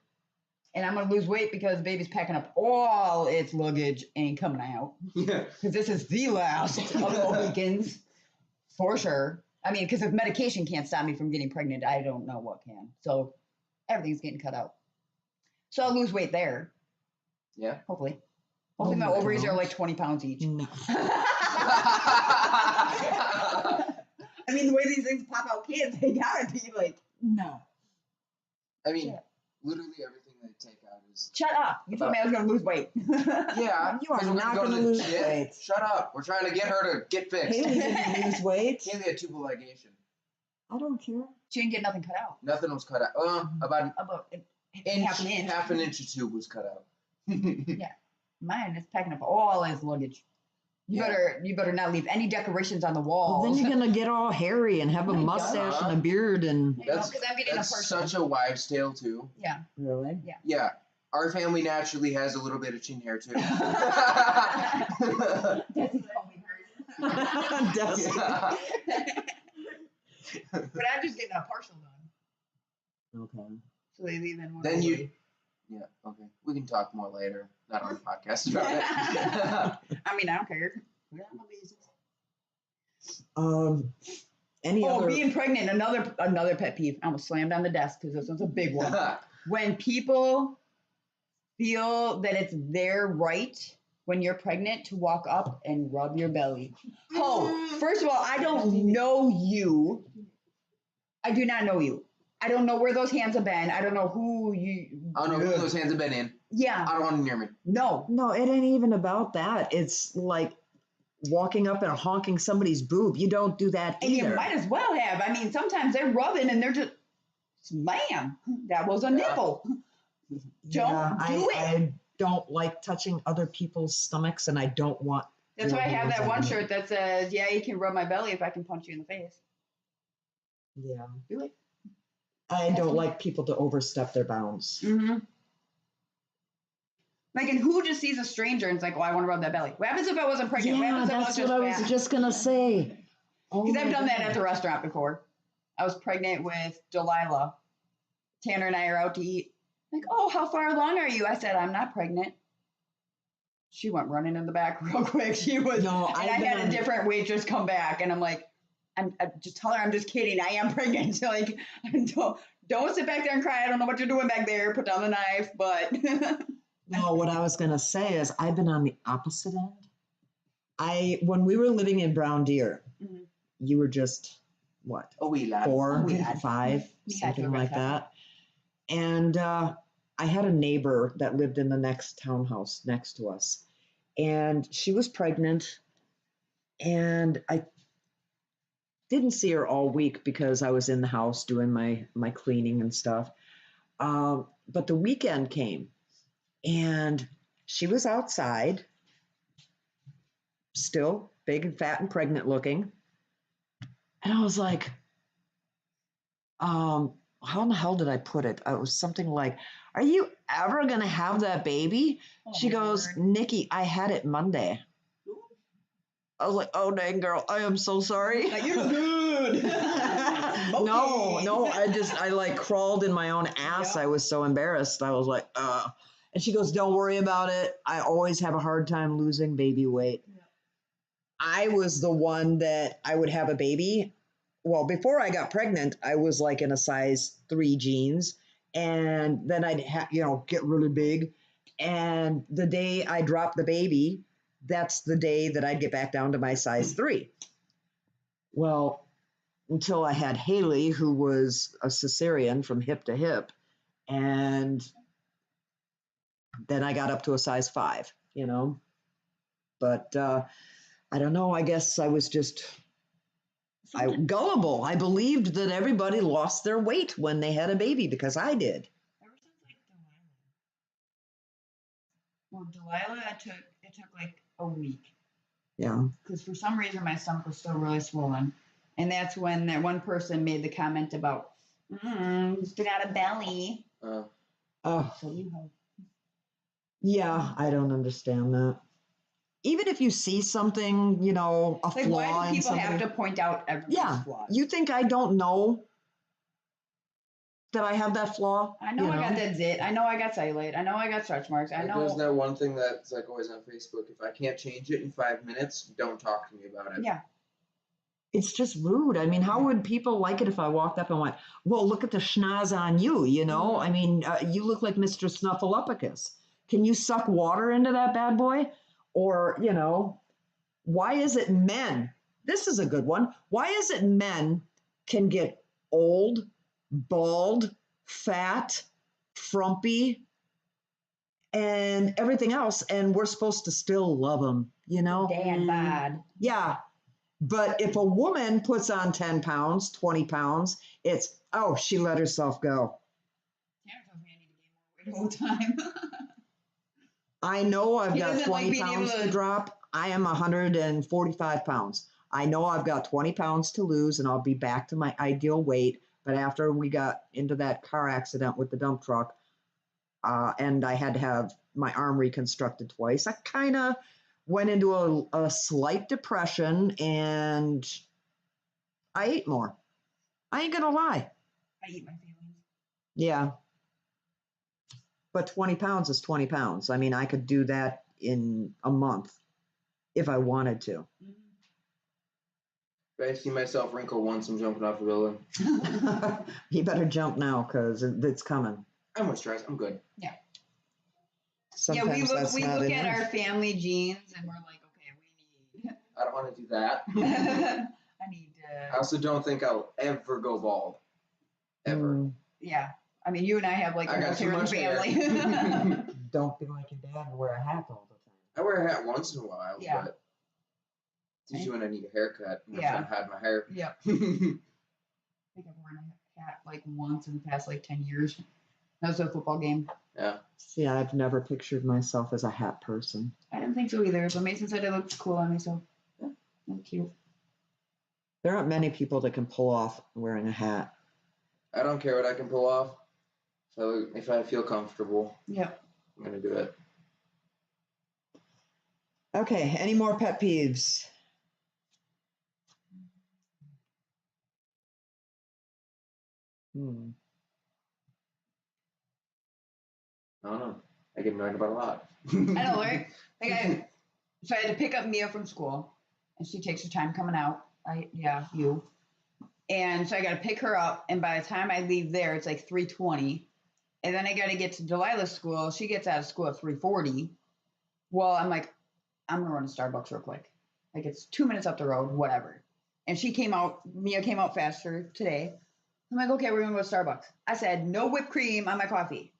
and I'm gonna lose weight because the baby's packing up all its luggage and coming out. Yeah. Because this is the last of the weekends, for sure. I mean, because if medication can't stop me from getting pregnant, I don't know what can. So everything's getting cut out. So I'll lose weight there, Yeah. hopefully. Oh Hopefully my my ovaries are gosh. like 20 pounds each. No. I mean, the way these things pop out kids, they gotta be like, No. I mean, Yeah. literally everything they take out is. shut up. You told me I was gonna lose weight. Yeah. You are 'cause we're not go to gonna the lose gym. weight. Shut up. We're trying to get her to get fixed. Haley didn't lose weight. Haley had tubal ligation. I don't care. She didn't get nothing cut out. Nothing was cut out. About About inch, half an inch. half an inch of tube was cut out. Mine is packing up all his luggage. You Yeah. better not leave any decorations on the Well, walls. then you're gonna get all hairy and have a Oh my mustache God. and a beard and. That's because I'm getting a That's person. such a wives' tale too. Yeah. Really? Yeah. Our family naturally has a little bit of chin hair too. Desi's calling hers. Desi. Yeah. But I'm just getting a partial done. Okay. So they leave in one. Then you- ovary. Yeah, okay. We can talk more later. Not on the podcast about it. I mean, I don't care. We're on my business. Any Oh, other? being pregnant, another pet peeve. I almost slammed on the desk because this one's a big one. When people feel that it's their right when you're pregnant to walk up and rub your belly. Oh, first of all, I don't know you. I do not know you. I don't know where those hands have been. I don't know who you. I don't know who those hands have been in. Yeah. I don't want them near me. No. No, it ain't even about that. It's like walking up and honking somebody's boob. You don't do that And either. you might as well have. I mean, sometimes they're rubbing and they're just, ma'am, that was a Yeah. nipple. Don't do it. I don't like touching other people's stomachs, and I don't want. That's why I have that one Yeah. shirt that says, yeah, you can rub my belly if I can punch you in the face. Yeah. Do it. I don't like people to overstep their bounds. Mm-hmm. Like, and who just sees a stranger and is like, oh, I want to rub that belly? What happens if I wasn't pregnant? What Yeah, happens if that's I was what I just was fat? just gonna say. Oh Because my I've done that at God. the restaurant before. I was pregnant with Delilah. Tanner and I are out to eat. Like, oh, how far along are you? I said, I'm not pregnant. She went running in the back real quick. She was, No, and I've I been had on- a different waitress come back, and I'm like, I just tell her I'm just kidding. I am pregnant. Like, don't sit back there and cry. I don't know what you're doing back there. Put down the knife, but No, what I was gonna say is I've been on the opposite end. When we were living in Brown Deer, Mhm. you were just what, A wee lad. 4, wee lad. 5, We had to something like rest that. And I had a neighbor that lived in the next townhouse next to us, and she was pregnant, and I didn't see her all week because I was in the house doing my cleaning and stuff. But the weekend came, and she was outside, still big and fat and pregnant looking. And I was like, how in the hell did I put it? It was something like, are you ever going to have that baby? She goes, Nikki, I had it Monday. I was like, oh, dang, girl, I am so sorry. Like, you're good. No, I like crawled in my own ass. Yeah. I was so embarrassed. I was like, And she goes, don't worry about it. I always have a hard time losing baby weight. Yeah. I was the one that I would have a baby. Well, before I got pregnant, I was like in a size 3 jeans. And then I'd get really big. And the day I dropped the baby, that's the day that I'd get back down to my size 3. Well, until I had Haley, who was a cesarean from hip to hip, and then I got up to a size 5, But I don't know. I guess I was just gullible. I believed that everybody lost their weight when they had a baby because I did. Ever since like Delilah, it took like a week Yeah. because for some reason my stomach was still really swollen, and that's when that one person made the comment about, "It's got a belly." Oh, So you have. yeah. I don't understand that. Even if you see something, a Like, flaw why do in people have somebody. to point out everybody's Yeah. flaws? You think I don't know that I have that flaw? I know I got that zit. I know I got cellulite. I know I got stretch marks. I There's know. that one thing that's like always on Facebook. If I can't change it in 5 minutes, don't talk to me about it. Yeah. It's just rude. I mean, how would people like it if I walked up and went, well, look at the schnoz on you, I mean, you look like Mr. Snuffleupagus. Can you suck water into that bad boy? Or, why is it men? This is a good one. Why is it men can get old, bald, fat, frumpy, and everything else, and we're supposed to still love them, Dan bad. Yeah. But if a woman puts on 10 pounds, 20 pounds, it's, oh, she let herself go. Tanner tells me I need to gain more weight all the time. I know I've He got doesn't like 20 being pounds able to to- drop. I am 145 pounds. I know I've got 20 pounds to lose and I'll be back to my ideal weight. But after we got into that car accident with the dump truck, and I had to have my arm reconstructed twice, I kind of went into a slight depression and I ate more. I ain't gonna lie. I eat my feelings. Yeah. But 20 pounds is 20 pounds. I mean, I could do that in a month if I wanted to. If I see myself wrinkle once, I'm jumping off the building. You better jump now because it's coming. I moisturize. I'm good. Yeah. Sometimes we that's look not at enough. our family genes and we're like, okay, we need. I don't want to do that. I need I also don't think I'll ever go bald. Ever. Mm, Yeah. I mean, you and I have like I got almost too hair in the much hair. family. don't be like your dad and wear a hat all the time. I wear a hat once in a while, Yeah. but it's usually when I need a haircut. And Yeah. I haven't had my hair. Yep. I think I've worn a hat like once in the past like 10 years. That was a football game. Yeah. See, I've never pictured myself as a hat person. I didn't think so either, but Mason said it looked cool on me, so yeah, that's cute. There aren't many people that can pull off wearing a hat. I don't care what I can pull off. So if I feel comfortable, Yep. I'm gonna do it. Okay, any more pet peeves? I don't know. I get annoyed about a lot. I know, right? So I had to pick up Mia from school, and she takes her time coming out. You. And so I got to pick her up, and by the time I leave there, it's like 3:20, and then I got to get to Delilah's school. She gets out of school at 3:40. Well, I'm like, I'm gonna run to Starbucks real quick. Like it's 2 minutes up the road, whatever. And Mia came out faster today. I'm like, okay, we're gonna go to Starbucks. I said, no whipped cream on my coffee.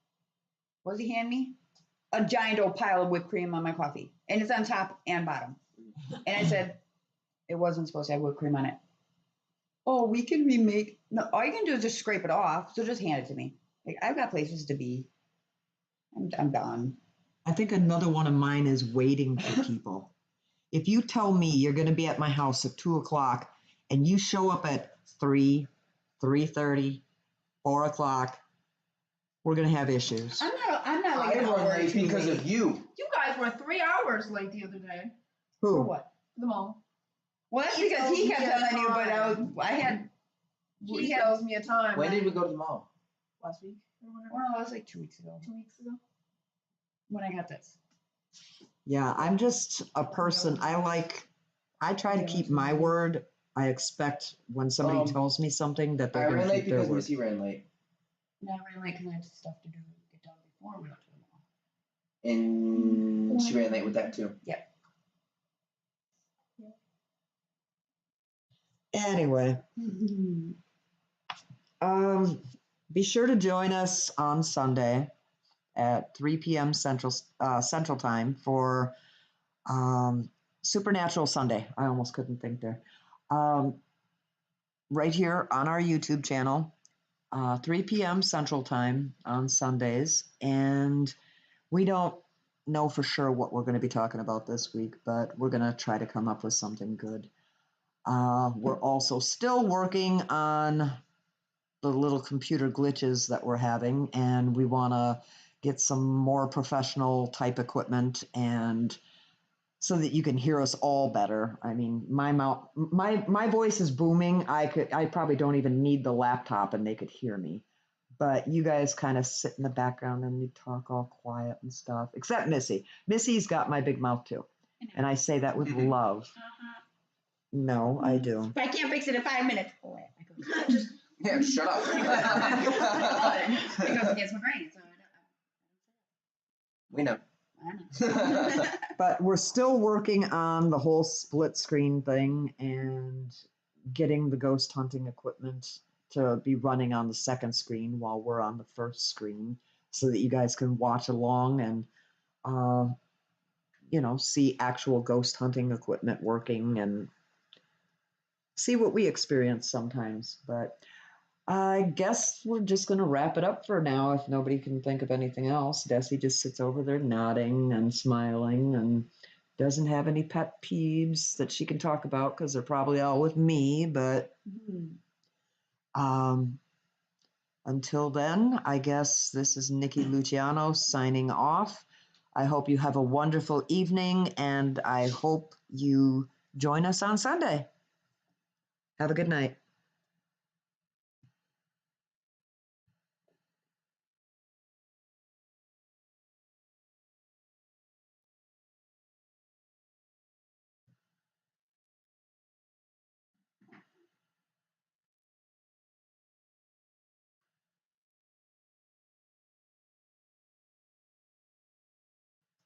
What does he hand me? A giant old pile of whipped cream on my coffee. And it's on top and bottom. And I said, it wasn't supposed to have whipped cream on it. Oh, we can remake. No, all you can do is just scrape it off. So just hand it to me. Like, I've got places to be. I'm done. I think another one of mine is waiting for people. If you tell me you're going to be at my house at 2:00 and you show up at 3, 3:30, 4:00, we're going to have issues. I'm not like I an run hour late too because late. of you. You guys were 3 hours late the other day. For Who? what? The mall. Well, that's He because told he me kept a telling you, but time. I had. He tells me a time. When did we go to the mall? Last week or whatever. Well, it was like 2 weeks ago 2 weeks ago. when I got this. Yeah, I'm just a person. I try to keep my word. I expect when somebody tells me something that I they're going ran to late keep their because word. Missy ran late. No, I ran late because I had stuff to do get done before we went to the mall. And she ran late with that too. Anyway, be sure to join us on Sunday at 3 p.m. Central Time for Supernatural Sunday. I almost couldn't think there. Right here on our YouTube channel, 3 p.m. Central Time on Sundays. And we don't know for sure what we're going to be talking about this week, but we're going to try to come up with something good. We're also still working on the little computer glitches that we're having, and we want to get some more professional type equipment and so that you can hear us all better. I mean, my voice is booming. I probably don't even need the laptop and they could hear me. But you guys kind of sit in the background and you talk all quiet and stuff, except Missy. Missy's got my big mouth too. And I say that with love. No, I do. But I can't fix it in 5 minutes. Oh, Yeah, shut up. It goes against my brain, so We know. I know. But we're still working on the whole split screen thing and getting the ghost hunting equipment to be running on the second screen while we're on the first screen so that you guys can watch along and, see actual ghost hunting equipment working and see what we experience sometimes. But I guess we're just going to wrap it up for now if nobody can think of anything else. Desi just sits over there nodding and smiling and doesn't have any pet peeves that she can talk about because they're probably all with me. But until then, I guess this is Nikki Luciano signing off. I hope you have a wonderful evening, and I hope you join us on Sunday. Have a good night.